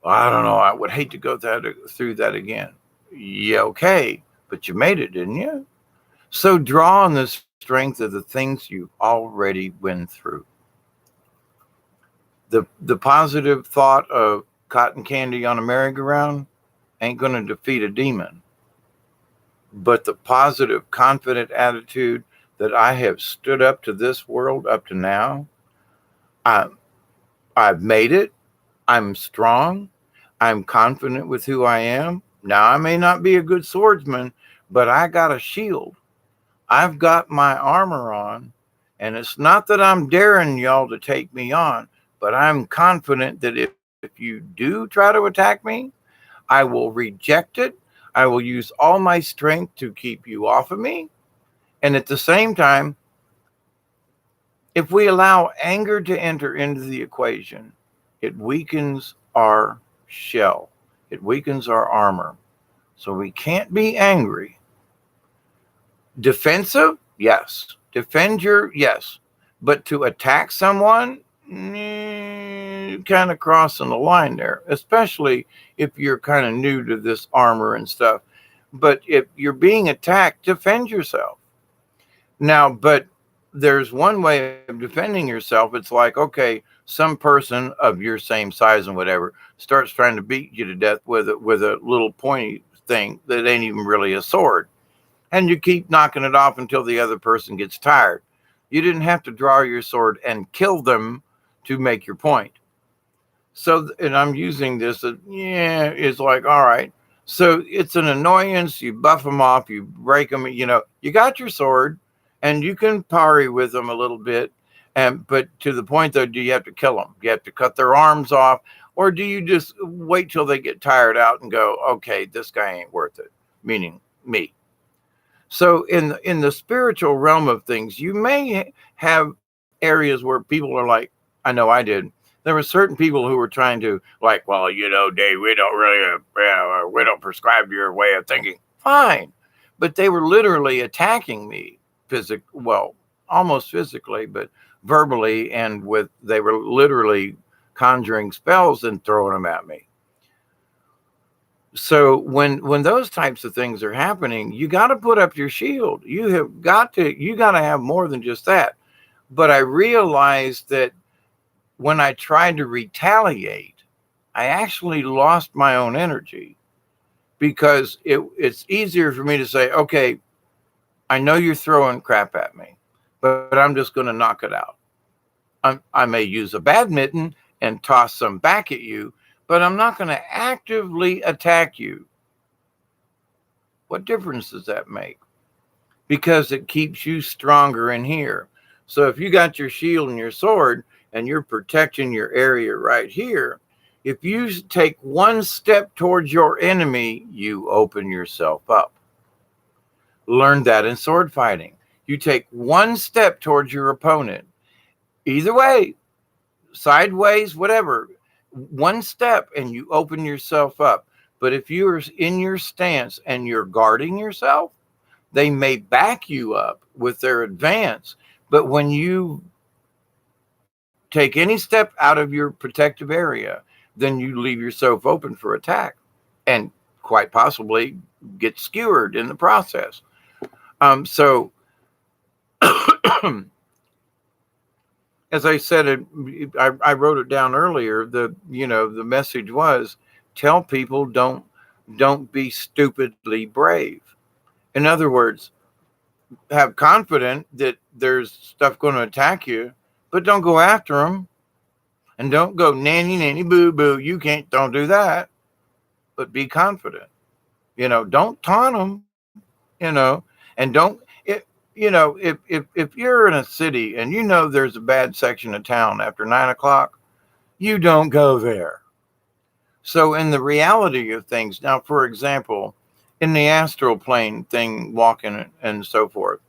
Well, I don't know. I would hate to go through that again. Yeah, okay. But you made it, didn't you? So draw on the strength of the things you've already went through. The positive thought of cotton candy on a merry-go-round ain't going to defeat a demon. But the positive, confident attitude that I have stood up to this world up to now, I've made it. I'm strong. I'm confident with who I am. Now, I may not be a good swordsman, but I got a shield. I've got my armor on, and it's not that I'm daring y'all to take me on, but I'm confident that if you do try to attack me, I will reject it. I will use all my strength to keep you off of me. And at the same time, if we allow anger to enter into the equation, it weakens our shell, it weakens our armor. So we can't be angry. Defensive, yes. Defend your, yes. But to attack someone, kind of crossing the line there, especially if you're kind of new to this armor and stuff. But if you're being attacked, defend yourself. Now, but there's one way of defending yourself. It's like, okay, some person of your same size and whatever starts trying to beat you to death with a little pointy thing that ain't even really a sword. And you keep knocking it off until the other person gets tired. You didn't have to draw your sword and kill them to make your point. So, and I'm using this, it's like, all right. So it's an annoyance. You buff them off, you break them, you got your sword and you can parry with them a little bit. But to the point though, do you have to kill them? Do you have to cut their arms off? Or do you just wait till they get tired out and go, okay, this guy ain't worth it, meaning me. So in the spiritual realm of things, you may have areas where people are like, I know I did. There were certain people who were trying to like, well, Dave, we don't really, we don't prescribe your way of thinking. Fine, but they were literally attacking me, almost physically, but verbally, and they were literally conjuring spells and throwing them at me. So when those types of things are happening, you got to put up your shield. You got to have more than just that. But I realized that when I tried to retaliate, I actually lost my own energy, because it's easier for me to say, okay, I know you're throwing crap at me, but I'm just going to knock it out. I may use a badminton and toss some back at you, but I'm not going to actively attack you. What difference does that make? Because it keeps you stronger in here. So if you got your shield and your sword and you're protecting your area right here, if you take one step towards your enemy, you open yourself up. Learn that in sword fighting. You take one step towards your opponent, either way, sideways, whatever, one step, and you open yourself up. But if you're in your stance and you're guarding yourself, they may back you up with their advance. But when you take any step out of your protective area, then you leave yourself open for attack and quite possibly get skewered in the process. So as I said, I wrote it down earlier. The message was, tell people don't be stupidly brave. In other words, have confidence that there's stuff going to attack you, but don't go after them, and don't go nanny nanny boo boo. Don't do that, but be confident. Don't taunt them. And don't it. If you're in a city and there's a bad section of town after 9 o'clock, you don't go there. So in the reality of things, now, for example, in the astral plane thing, walking and so forth,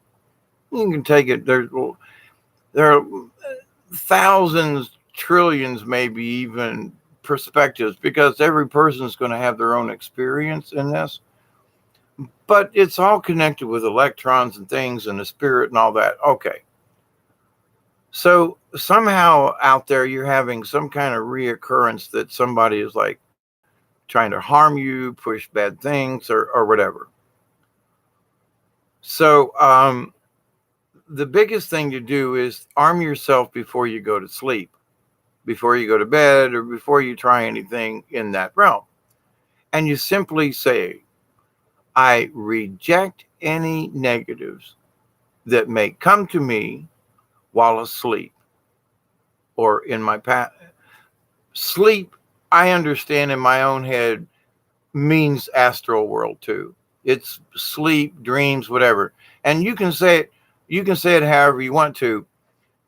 you can take it. There are thousands, trillions, maybe even perspectives, because every person is going to have their own experience in this. But it's all connected with electrons and things and the spirit and all that. Okay. So somehow out there, you're having some kind of reoccurrence that somebody is like trying to harm you, push bad things, or whatever. So the biggest thing to do is arm yourself before you go to sleep, before you go to bed, or before you try anything in that realm. And you simply say, I reject any negatives that may come to me while asleep or in my past. Sleep, I understand in my own head, means astral world too. It's sleep, dreams, whatever. And you can say it however you want to.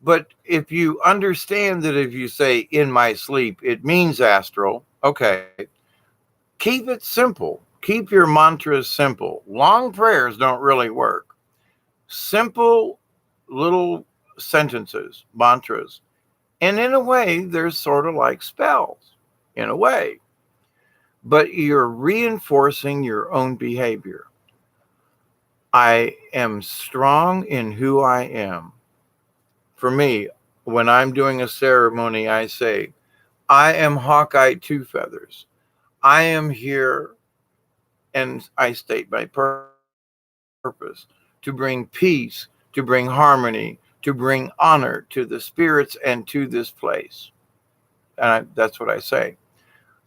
But if you understand that if you say in my sleep, it means astral, okay, keep it simple. Keep your mantras simple. Long prayers don't really work. Simple little sentences, mantras. And in a way, they're sort of like spells, in a way. But you're reinforcing your own behavior. I am strong in who I am. For me, when I'm doing a ceremony, I say, I am Hawkeye Two Feathers. I am here, and I state my purpose to bring peace, to bring harmony, to bring honor to the spirits and to this place. That's what I say.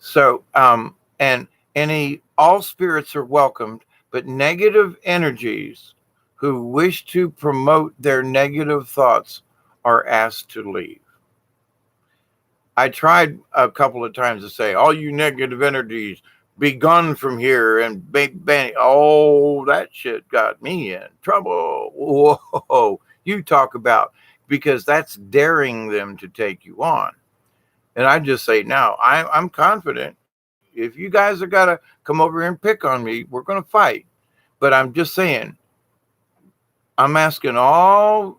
So, and all spirits are welcomed, but negative energies who wish to promote their negative thoughts are asked to leave. I tried a couple of times to say, all you negative energies, be gone from here and ban. Oh, that shit got me in trouble. Whoa, you talk about, because that's daring them to take you on. And I just say, now I'm confident. If you guys are got to come over here and pick on me, we're going to fight. But I'm just saying, I'm asking all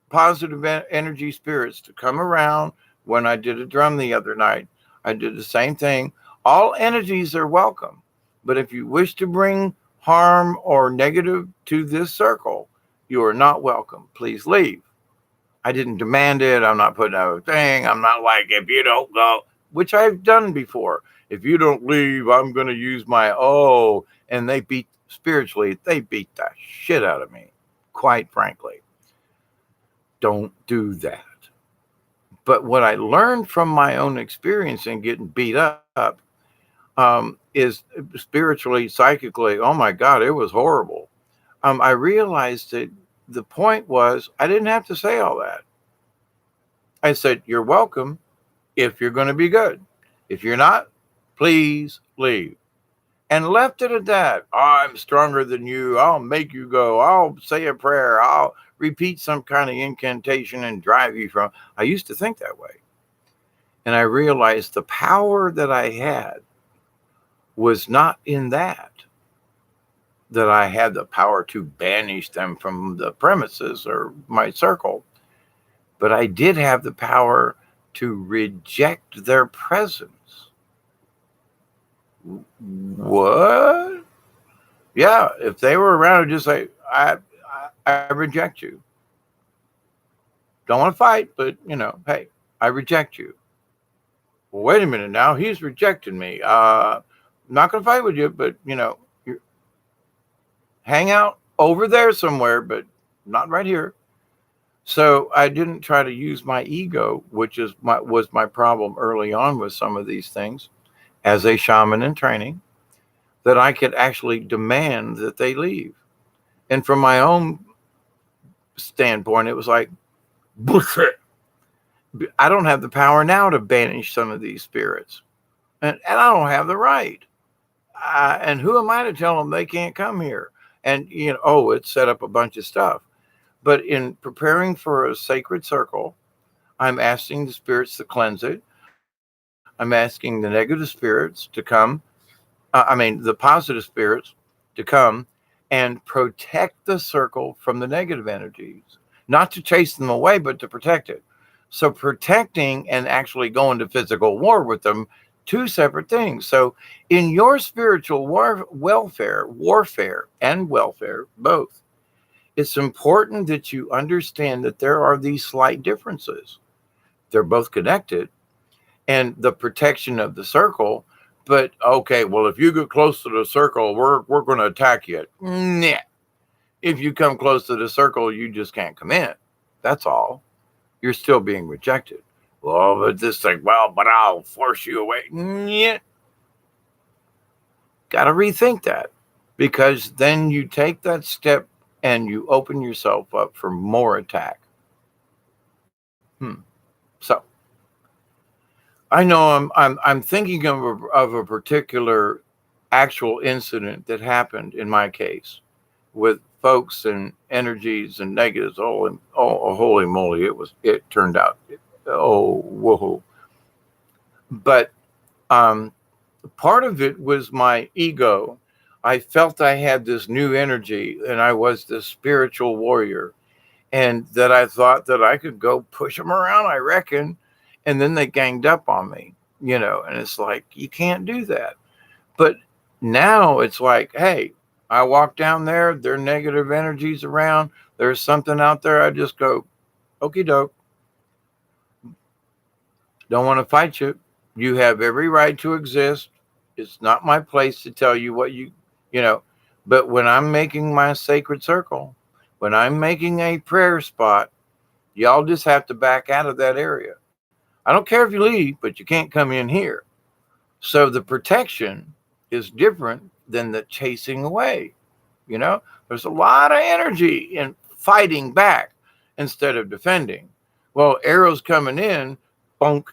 positive energy spirits to come around. When I did a drum the other night, I did the same thing. All energies are welcome. But if you wish to bring harm or negative to this circle, you are not welcome. Please leave. I didn't demand it. I'm not putting out a thing. I'm not like, if you don't go, which I've done before. If you don't leave, I'm going to use my, and they beat the shit out of me, quite frankly. Don't do that. But what I learned from my own experience in getting beat up is spiritually, psychically, oh my God, it was horrible. I realized that the point was I didn't have to say all that. I said, you're welcome if you're going to be good. If you're not, please leave. And left it at that. I'm stronger than you. I'll make you go. I'll say a prayer. I'll repeat some kind of incantation and drive you from. I used to think that way. And I realized the power that I had was not in that I had the power to banish them from the premises or my circle. But I did have the power to reject their presence. What? Yeah, if they were around, just say, I reject you. Don't want to fight, but hey, I reject you. Well, wait a minute now, he's rejecting me. I'm not going to fight with you, but you hang out over there somewhere, but not right here. So I didn't try to use my ego, which was my problem early on with some of these things, as a shaman in training, that I could actually demand that they leave. And from my own standpoint, it was like, bullshit. I don't have the power now to banish some of these spirits. And I don't have the right. And who am I to tell them they can't come here? And, it set up a bunch of stuff. But in preparing for a sacred circle, I'm asking the spirits to cleanse it. I'm asking the negative spirits to come. The positive spirits to come and protect the circle from the negative energies. Not to chase them away, but to protect it. So protecting and actually going to physical war with them, two separate things. So in your spiritual warfare, both, it's important that you understand that there are these slight differences. They're both connected, and the protection of the circle. But okay, well, if you get close to the circle, we're going to attack you. Nah. If you come close to the circle, you just can't come in. That's all. You're still being rejected. Well, but this thing, but I'll force you away. Yeah. Got to rethink that, because then you take that step and you open yourself up for more attack. So I know I'm thinking of a particular actual incident that happened in my case with folks and energies and negatives. Oh, holy moly! It turned out. Oh, whoa! But um, part of it was my ego. I felt I had this new energy, and I was this spiritual warrior, and that I thought that I could go push them around. I reckon, and then they ganged up on me. And it's like you can't do that. But now it's like, hey, I walk down there, there are negative energies around, there's something out there, I just go, okie doke, don't want to fight you. You have every right to exist. It's not my place to tell you what you know, but when I'm making my sacred circle, when I'm making a prayer spot, y'all just have to back out of that area. I don't care if you leave, but you can't come in here. So the protection is different than the chasing away. There's a lot of energy in fighting back instead of defending. Well, arrows coming in, bunk,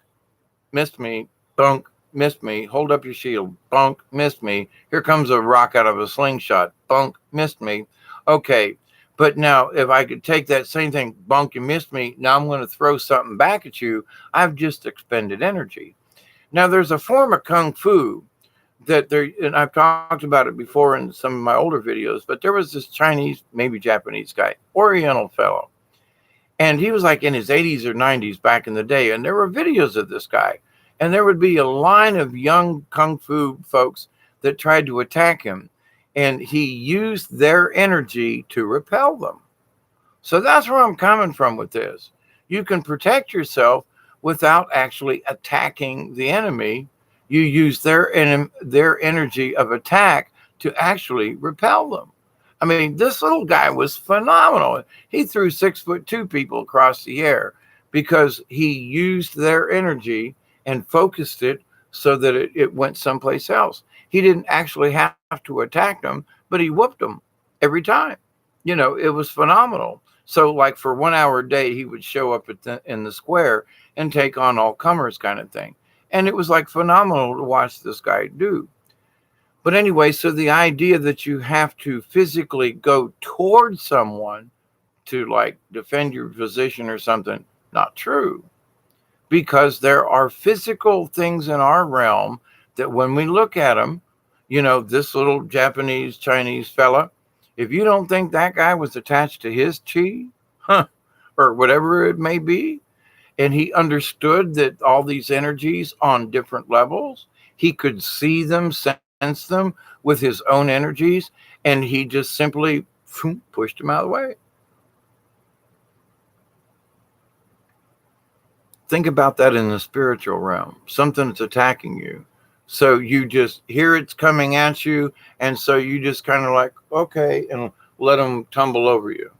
missed me, bunk, missed me, hold up your shield, bunk, missed me. Here comes a rock out of a slingshot, bunk, missed me. Okay, but now if I could take that same thing, bunk, you missed me, now I'm going to throw something back at you, I've just expended energy. Now there's a form of Kung Fu that there, and I've talked about it before in some of my older videos, but there was this Chinese, maybe Japanese guy, Oriental fellow. And he was like in his 80s or 90s back in the day. And there were videos of this guy. And there would be a line of young Kung Fu folks that tried to attack him. And he used their energy to repel them. So that's where I'm coming from with this. You can protect yourself without actually attacking the enemy. You use their energy of attack to actually repel them. I mean, this little guy was phenomenal. He threw 6'2" people across the air because he used their energy and focused it so that it went someplace else. He didn't actually have to attack them, but he whooped them every time. It was phenomenal. So like for 1 hour a day, he would show up in the square and take on all comers kind of thing. And it was like phenomenal to watch this guy do. But anyway, so the idea that you have to physically go towards someone to like defend your position or something, not true. Because there are physical things in our realm that when we look at them, this little Japanese, Chinese fella, if you don't think that guy was attached to his chi, or whatever it may be, and he understood that all these energies on different levels, he could see them, sense them with his own energies, and he just simply pushed them out of the way. Think about that in the spiritual realm. Something's attacking you. So you just hear it's coming at you, and so you just kind of like, okay, and let them tumble over you.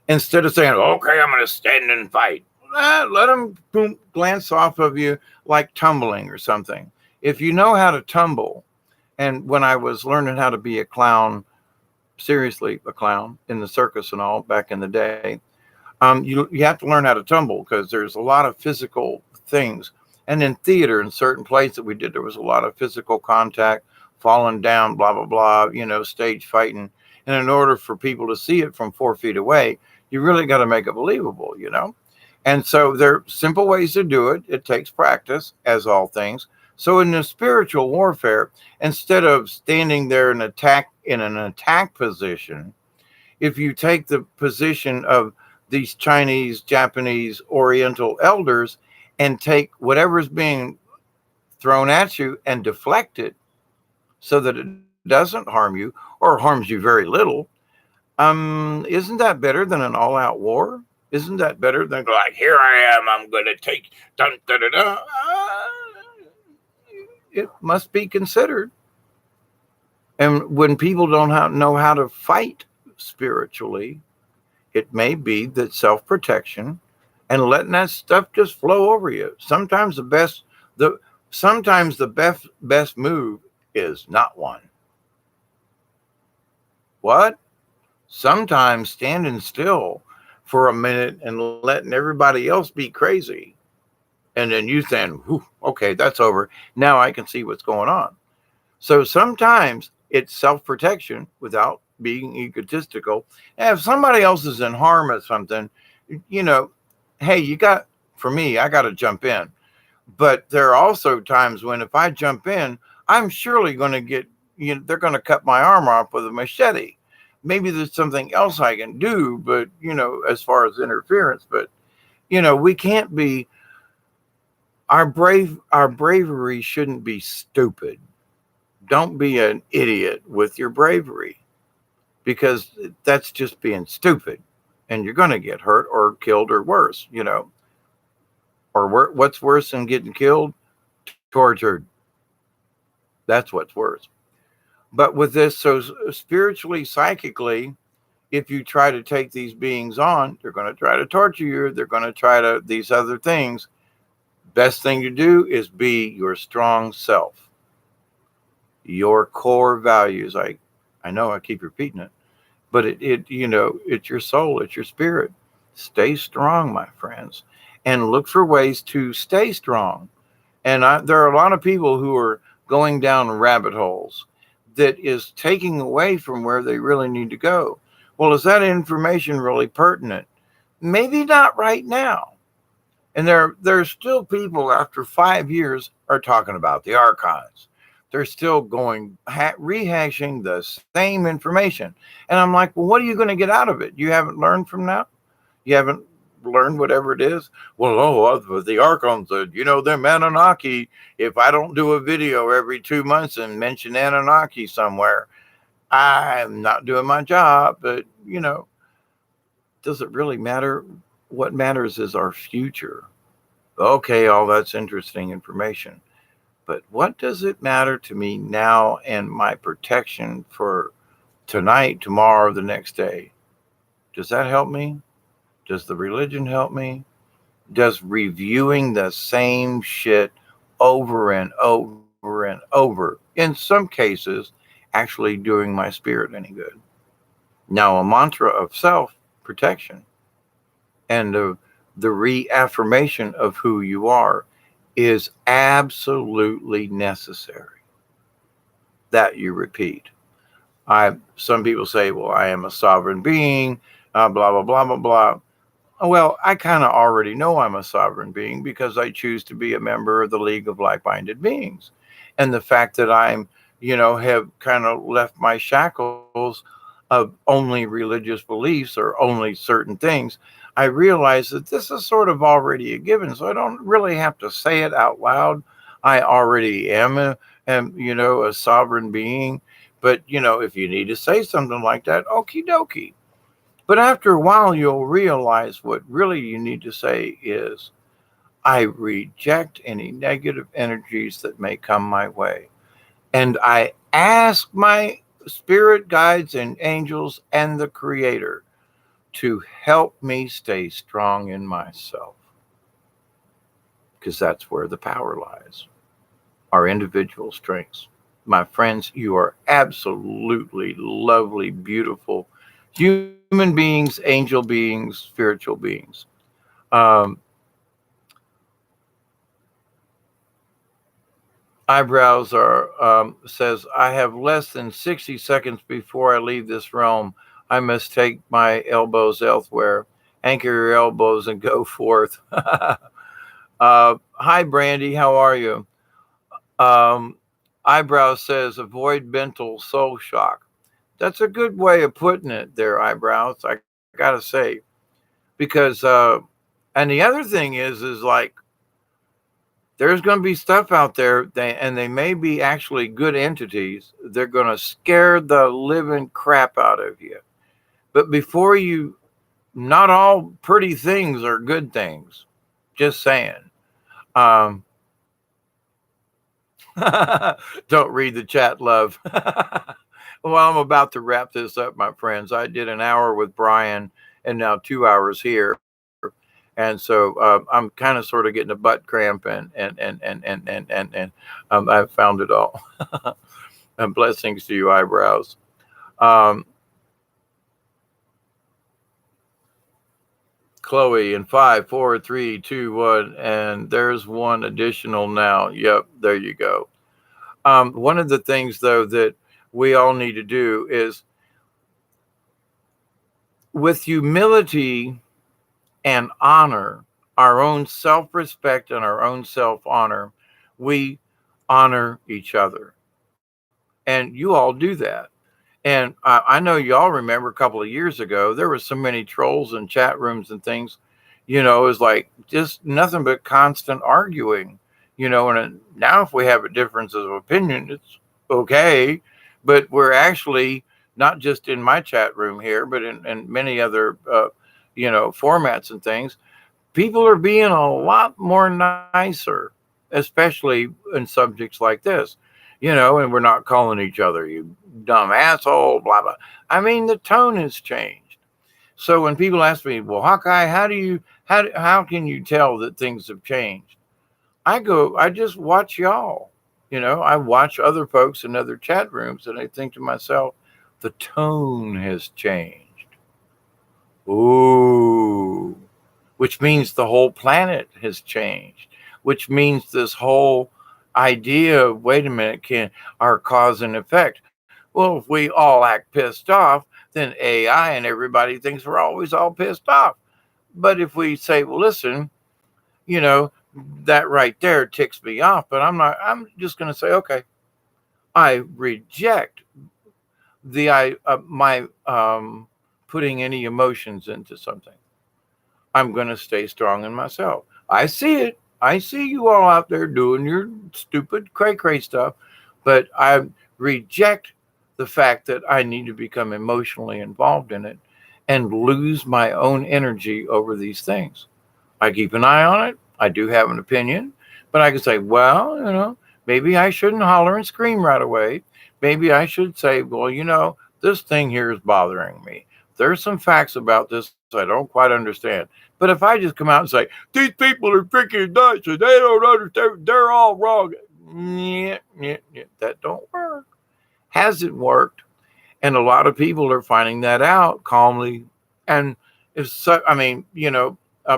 Instead of saying, okay, I'm going to stand and fight. Let them glance off of you like tumbling or something. If you know how to tumble, and when I was learning how to be a clown, seriously a clown in the circus and all back in the day, you have to learn how to tumble because there's a lot of physical things. And in theater, in certain plays that we did, there was a lot of physical contact, falling down, blah, blah, blah, stage fighting. And in order for people to see it from 4 feet away, you really got to make it believable, And so there are simple ways to do it. It takes practice, as all things. So in the spiritual warfare, instead of standing there in an attack position, if you take the position of these Chinese, Japanese, Oriental elders and take whatever's being thrown at you and deflect it so that it doesn't harm you or harms you very little, isn't that better than an all-out war? Isn't that better than like, here I am, I'm going to take, dun, dun, dun, dun. It must be considered. And when people don't know how to fight spiritually, it may be that self-protection and letting that stuff just flow over you. Sometimes the best move is not one. What? Sometimes standing still for a minute and letting everybody else be crazy. And then you think, okay, that's over. Now I can see what's going on. So sometimes it's self-protection without being egotistical. And if somebody else is in harm or something, you know, hey, for me, I got to jump in. But there are also times when if I jump in, I'm surely going to they're going to cut my arm off with a machete. Maybe there's something else I can do, but, as far as interference, but, we can't be, our bravery shouldn't be stupid. Don't be an idiot with your bravery, because that's just being stupid, and you're going to get hurt or killed or worse, or what's worse than getting killed? Tortured. That's what's worse. But with this, so spiritually, psychically, if you try to take these beings on, they're going to try to torture you. They're going to try to these other things. Best thing to do is be your strong self, your core values. I know I keep repeating it, but it's your soul, it's your spirit. Stay strong, my friends, and look for ways to stay strong. And there are a lot of people who are going down rabbit holes that is taking away from where they really need to go. Well, is that information really pertinent? Maybe not right now. And there's still people after 5 years are talking about the archives. They're still rehashing the same information. And I'm like, well, what are you going to get out of it? You haven't learned from now? You haven't learned whatever it is? Well, the archons, they're Anunnaki. If I don't do a video every 2 months and mention Anunnaki somewhere, I'm not doing my job. But, does it really matter? What matters is our future. Okay, all that's interesting information. But what does it matter to me now and my protection for tonight, tomorrow, the next day? Does that help me? Does the religion help me? Does reviewing the same shit over and over and over, in some cases, actually doing my spirit any good? Now, a mantra of self-protection and the reaffirmation of who you are is absolutely necessary that you repeat. Some people say, well, I am a sovereign being, blah, blah, blah, blah, blah. Well, I kind of already know I'm a sovereign being because I choose to be a member of the League of Like-Minded Beings. And the fact that have kind of left my shackles of only religious beliefs or only certain things, I realize that this is sort of already a given. So I don't really have to say it out loud. I already am a sovereign being. But, if you need to say something like that, okie dokie. But after a while, you'll realize what really you need to say is, I reject any negative energies that may come my way. And I ask my spirit guides and angels and the Creator to help me stay strong in myself. Because that's where the power lies, our individual strengths. My friends, you are absolutely lovely, beautiful human beings, angel beings, spiritual beings. Eyebrows says, I have less than 60 seconds before I leave this realm. I must take my elbows elsewhere. Anchor your elbows and go forth. Hi, Brandy. How are you? Eyebrows says, avoid mental soul shock. That's a good way of putting it there, Eyebrows. I got to say. Because, and the other thing is like, there's going to be stuff out there, and they may be actually good entities. They're going to scare the living crap out of you. But not all pretty things are good things. Just saying. Don't read the chat, love. Well, I'm about to wrap this up, my friends. I did an hour with Brian and now 2 hours here. And so I'm kind of sort of getting a butt cramp and I've found it all. And blessings to you, Eyebrows. Chloe in 5, 4, 3, 2, 1, and there's one additional now. Yep, there you go. One of the things though that we all need to do is with humility and honor, our own self respect and our own self honor, we honor each other. And you all do that. And I know y'all remember a couple of years ago, there were so many trolls in chat rooms and things. It was like just nothing but constant arguing. And now if we have a difference of opinion, it's okay. But we're actually not just in my chat room here, but in many other, formats and things. People are being a lot more nicer, especially in subjects like this. And we're not calling each other you dumb asshole, blah blah. I mean, the tone has changed. So when people ask me, well, Hawkeye, how can you tell that things have changed? I just watch y'all. I watch other folks in other chat rooms, and I think to myself, the tone has changed. Ooh, which means the whole planet has changed, which means this whole idea of, wait a minute, can our cause and effect? Well, if we all act pissed off, then AI and everybody thinks we're always all pissed off. But if we say, well, listen, you know, that right there ticks me off, but I'm just going to say, okay, I reject my putting any emotions into something. I'm going to stay strong in myself. I see it. I see you all out there doing your stupid cray cray stuff, but I reject the fact that I need to become emotionally involved in it and lose my own energy over these things. I keep an eye on it. I do have an opinion, but I can say, well, maybe I shouldn't holler and scream right away. Maybe I should say, well, this thing here is bothering me. There's some facts about this I don't quite understand. But if I just come out and say, these people are freaking nuts and they don't understand, they're all wrong. That don't work. Hasn't worked. And a lot of people are finding that out calmly. And if so, I mean,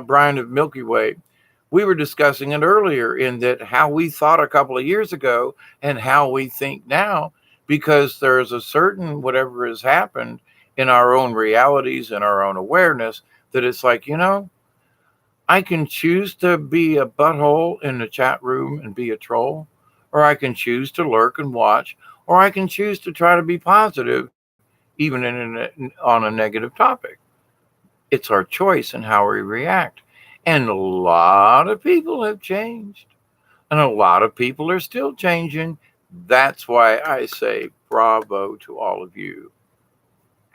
Brian of Milky Way, we were discussing it earlier in that how we thought a couple of years ago and how we think now, because there's a certain whatever has happened in our own realities and our own awareness that it's like, I can choose to be a butthole in the chat room and be a troll, or I can choose to lurk and watch, or I can choose to try to be positive, even on a negative topic. It's our choice and how we react. And a lot of people have changed, and a lot of people are still changing. That's why I say bravo to all of you.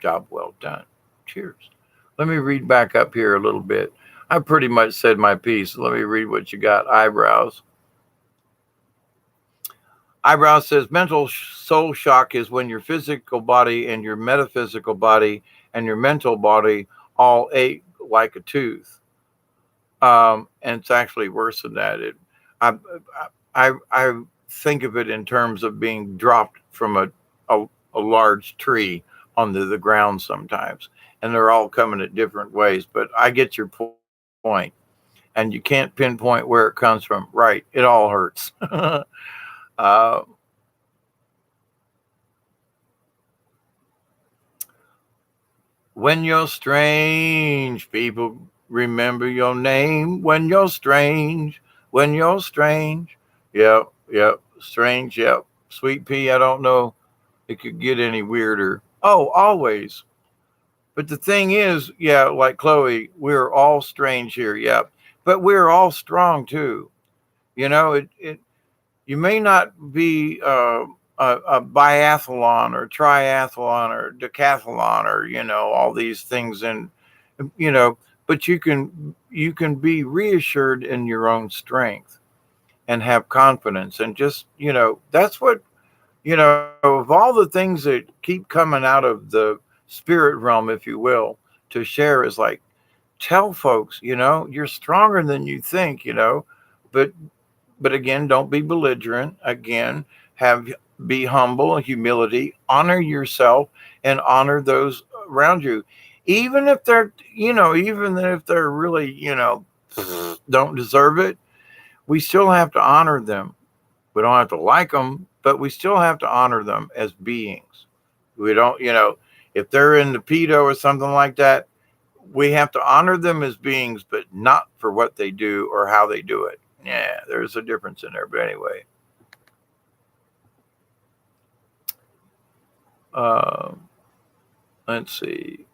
Job well done. Cheers. Let me read back up here a little bit. I pretty much said my piece. Let me read what you got. Eyebrows. Eyebrows says mental soul shock is when your physical body and your metaphysical body and your mental body all ache like a tooth. And it's actually worse than that. I think of it in terms of being dropped from a large tree onto the ground sometimes, and they're all coming at different ways. But I get your point, and you can't pinpoint where it comes from. Right? It all hurts. uh, When you're strange, people remember your name. When you're strange, when you're strange. Yep, yep, strange, yep. Sweet pea, I don't know. It could get any weirder. Oh, always. But the thing is, yeah, like Chloe, we're all strange here, yep. But we're all strong too. You may not be a biathlon or triathlon or decathlon or all these things, and you know but you can be reassured in your own strength and have confidence, and just that's what of all the things that keep coming out of the spirit realm, if you will, to share is like, tell folks, you're stronger than you think, but again, don't be belligerent. Again, have be humble, humility, honor yourself, and honor those around you, even if they're really don't deserve it. We still have to honor them. We don't have to like them, but we still have to honor them as beings. We don't, if they're in the pedo or something like that, we have to honor them as beings, but not for what they do or how they do it. Yeah, there's a difference in there. But anyway, uh, let's see.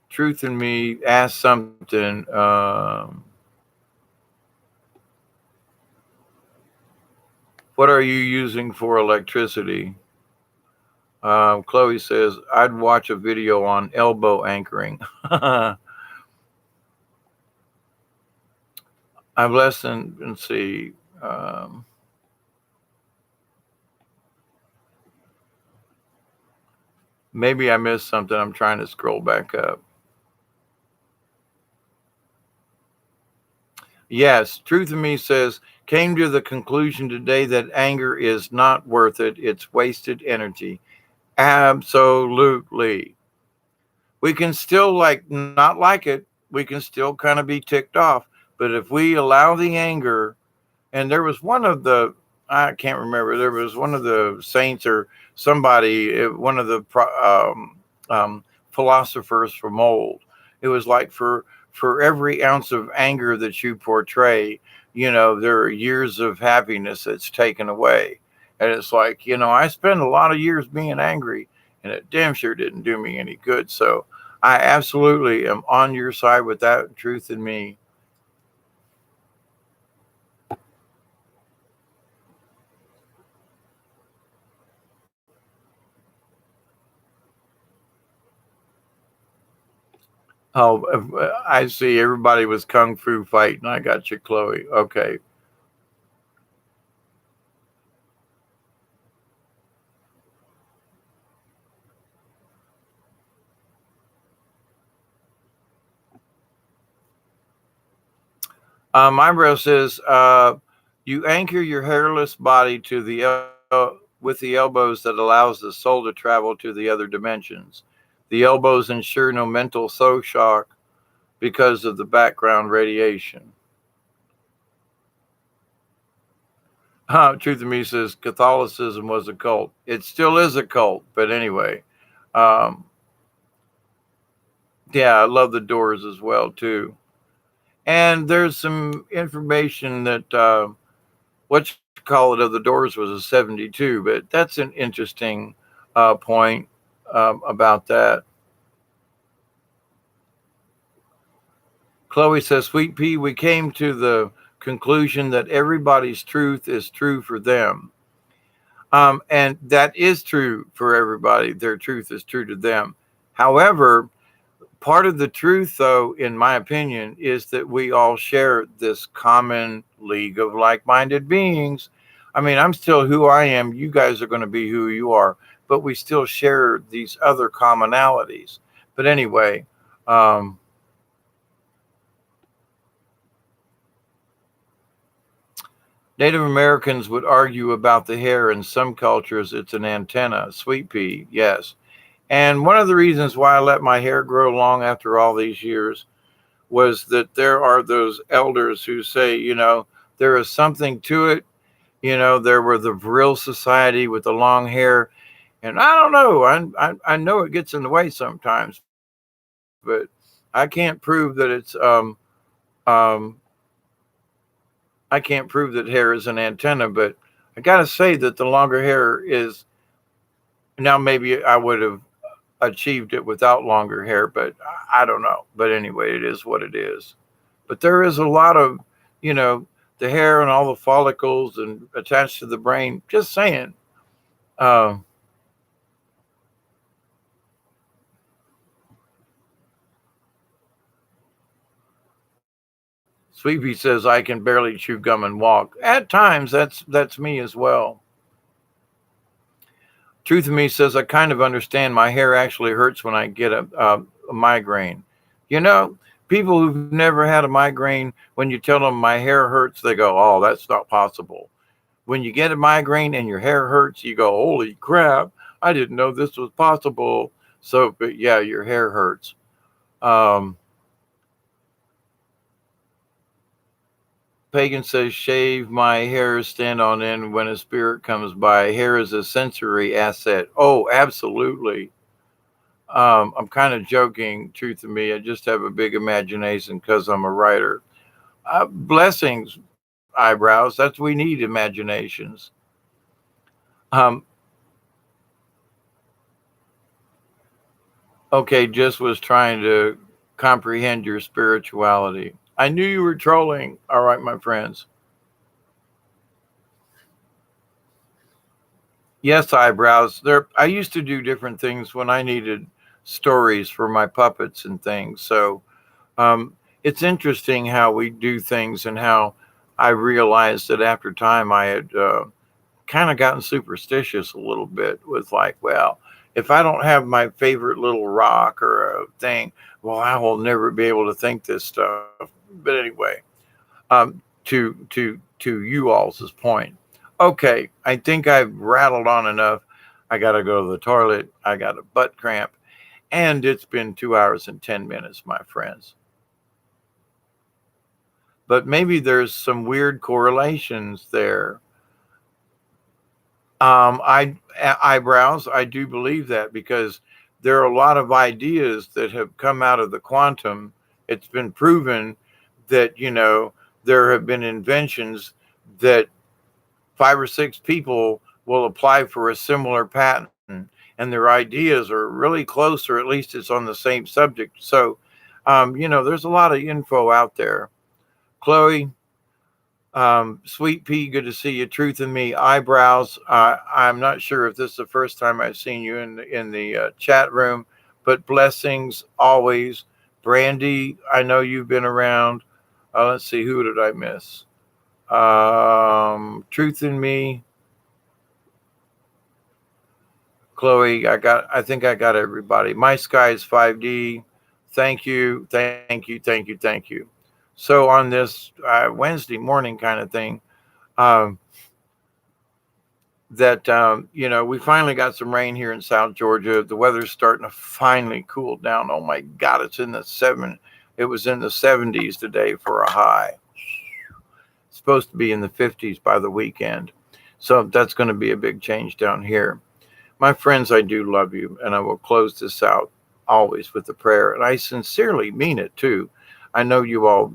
Truth in Me asked something. What are you using for electricity? Chloe says, I'd watch a video on elbow anchoring. I've less than, let's see. Maybe I missed something. I'm trying to scroll back up. Yes, Truth in Me says, came to the conclusion today that anger is not worth it. It's wasted energy. Absolutely. We can still not like it. We can still kind of be ticked off. But if we allow the anger, and there was one of the, I can't remember, there was one of the saints or somebody, one of the philosophers from old. It was like for every ounce of anger that you portray, there are years of happiness that's taken away. And it's like, I spent a lot of years being angry, and it damn sure didn't do me any good. So I absolutely am on your side with that, Truth in Me. Oh, I see. Everybody was kung fu fighting. I got you, Chloe. Okay. My says, you anchor your hairless body to with the elbows that allows the soul to travel to the other dimensions. The elbows ensure no mental soul shock because of the background radiation. Truth in Me says Catholicism was a cult. It still is a cult, but anyway, um, yeah, I love the Doors as well too. And there's some information that what you call it of the Doors was a 72, but that's an interesting point about that. Chloe says, Sweet Pea, we came to the conclusion that everybody's truth is true for them. And that is true for everybody. Their truth is true to them. However, part of the truth, though, in my opinion, is that we all share this common league of like-minded beings. I mean, I'm still who I am. You guys are going to be who you are, but we still share these other commonalities. But anyway, Native Americans would argue about the hair. In some cultures, it's an antenna. Sweet Pea, yes. And one of the reasons why I let my hair grow long after all these years was that there are those elders who say, there is something to it. There were the Vril Society with the long hair. And I don't know. I know it gets in the way sometimes, but I can't prove that it's um, I can't prove that hair is an antenna. But I gotta say that the longer hair is now. Maybe I would have achieved it without longer hair, but I don't know. But anyway, it is what it is. But there is a lot of, you know, the hair and all the follicles and attached to the brain. Just saying. Uh, Sweepy says I can barely chew gum and walk. At times, that's me as well. Truth of Me says I kind of understand. My hair actually hurts when I get a migraine. You know, people who've never had a migraine, when you tell them my hair hurts, they go, "Oh, that's not possible." When you get a migraine and your hair hurts, you go, "Holy crap! I didn't know this was possible." So, but yeah, your hair hurts. Um, Pagan says, shave my hair, stand on end when a spirit comes by. Hair is a sensory asset. Oh, absolutely. I'm kind of joking, truth of me. I just have a big imagination because I'm a writer. Blessings, eyebrows. We need imaginations. Um, okay, just was trying to comprehend your spirituality. I knew you were trolling. All right, my friends. Yes, eyebrows. There, I used to do different things when I needed stories for my puppets and things. So um, it's interesting how we do things and how I realized that after time I had kind of gotten superstitious a little bit with like, well, if I don't have my favorite little rock or a thing, well, I will never be able to think this stuff. But anyway, to you all's point. Okay, I think I've rattled on enough. I got to go to the toilet. I got a butt cramp, and it's been 2 hours and 10 minutes, my friends. But maybe there's some weird correlations there. Eyebrows. I do believe that because there are a lot of ideas that have come out of the quantum. It's been proven that there have been inventions that 5 or 6 people will apply for a similar patent, and their ideas are really close, or at least it's on the same subject. So, there's a lot of info out there. Chloe, Sweet Pea, good to see you. Truth in Me, eyebrows. I'm not sure if this is the first time I've seen you in the chat room, but blessings always. Brandy, I know you've been around. Let's see, who did I miss? Truth in Me, Chloe. I think I got everybody. My Sky is 5D. Thank you, thank you, thank you, thank you. So on this Wednesday morning kind of thing, um, that we finally got some rain here in South Georgia. The weather's starting to finally cool down. Oh my God, it was in the 70s today for a high. It's supposed to be in the 50s by the weekend. So that's going to be a big change down here. My friends, I do love you, and I will close this out always with a prayer. And I sincerely mean it too. I know you all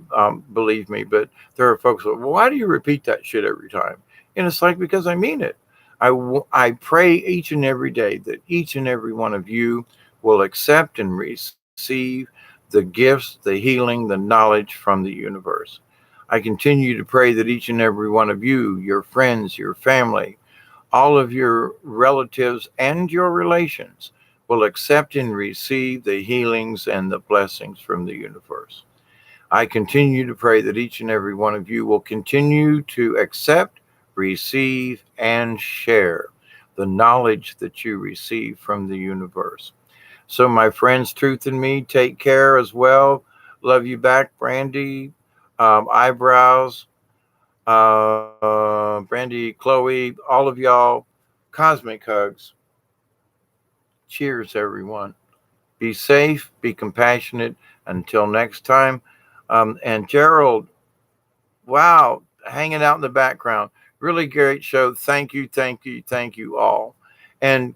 believe me, but there are folks who, well, why do you repeat that shit every time? And it's like, because I mean it. I pray each and every day that each and every one of you will accept and receive the gifts, the healing, the knowledge from the universe. I continue to pray that each and every one of you, your friends, your family, all of your relatives and your relations will accept and receive the healings and the blessings from the universe. I continue to pray that each and every one of you will continue to accept, receive, and share the knowledge that you receive from the universe. So, my friends, Truth in Me, take care as well. Love you back, Brandy, Eyebrows, Brandy, Chloe, all of y'all. Cosmic hugs. Cheers, everyone. Be safe, be compassionate. Until next time. And Gerald, wow, hanging out in the background. Really great show. Thank you, thank you, thank you all. And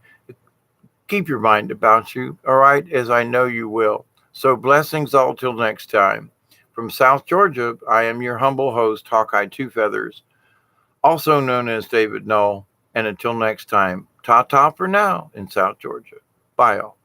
keep your mind about you, all right, as I know you will. So blessings all till next time. From South Georgia, I am your humble host, Hawkeye Two Feathers, also known as David Knoll. And until next time, ta-ta for now in South Georgia. Bye all.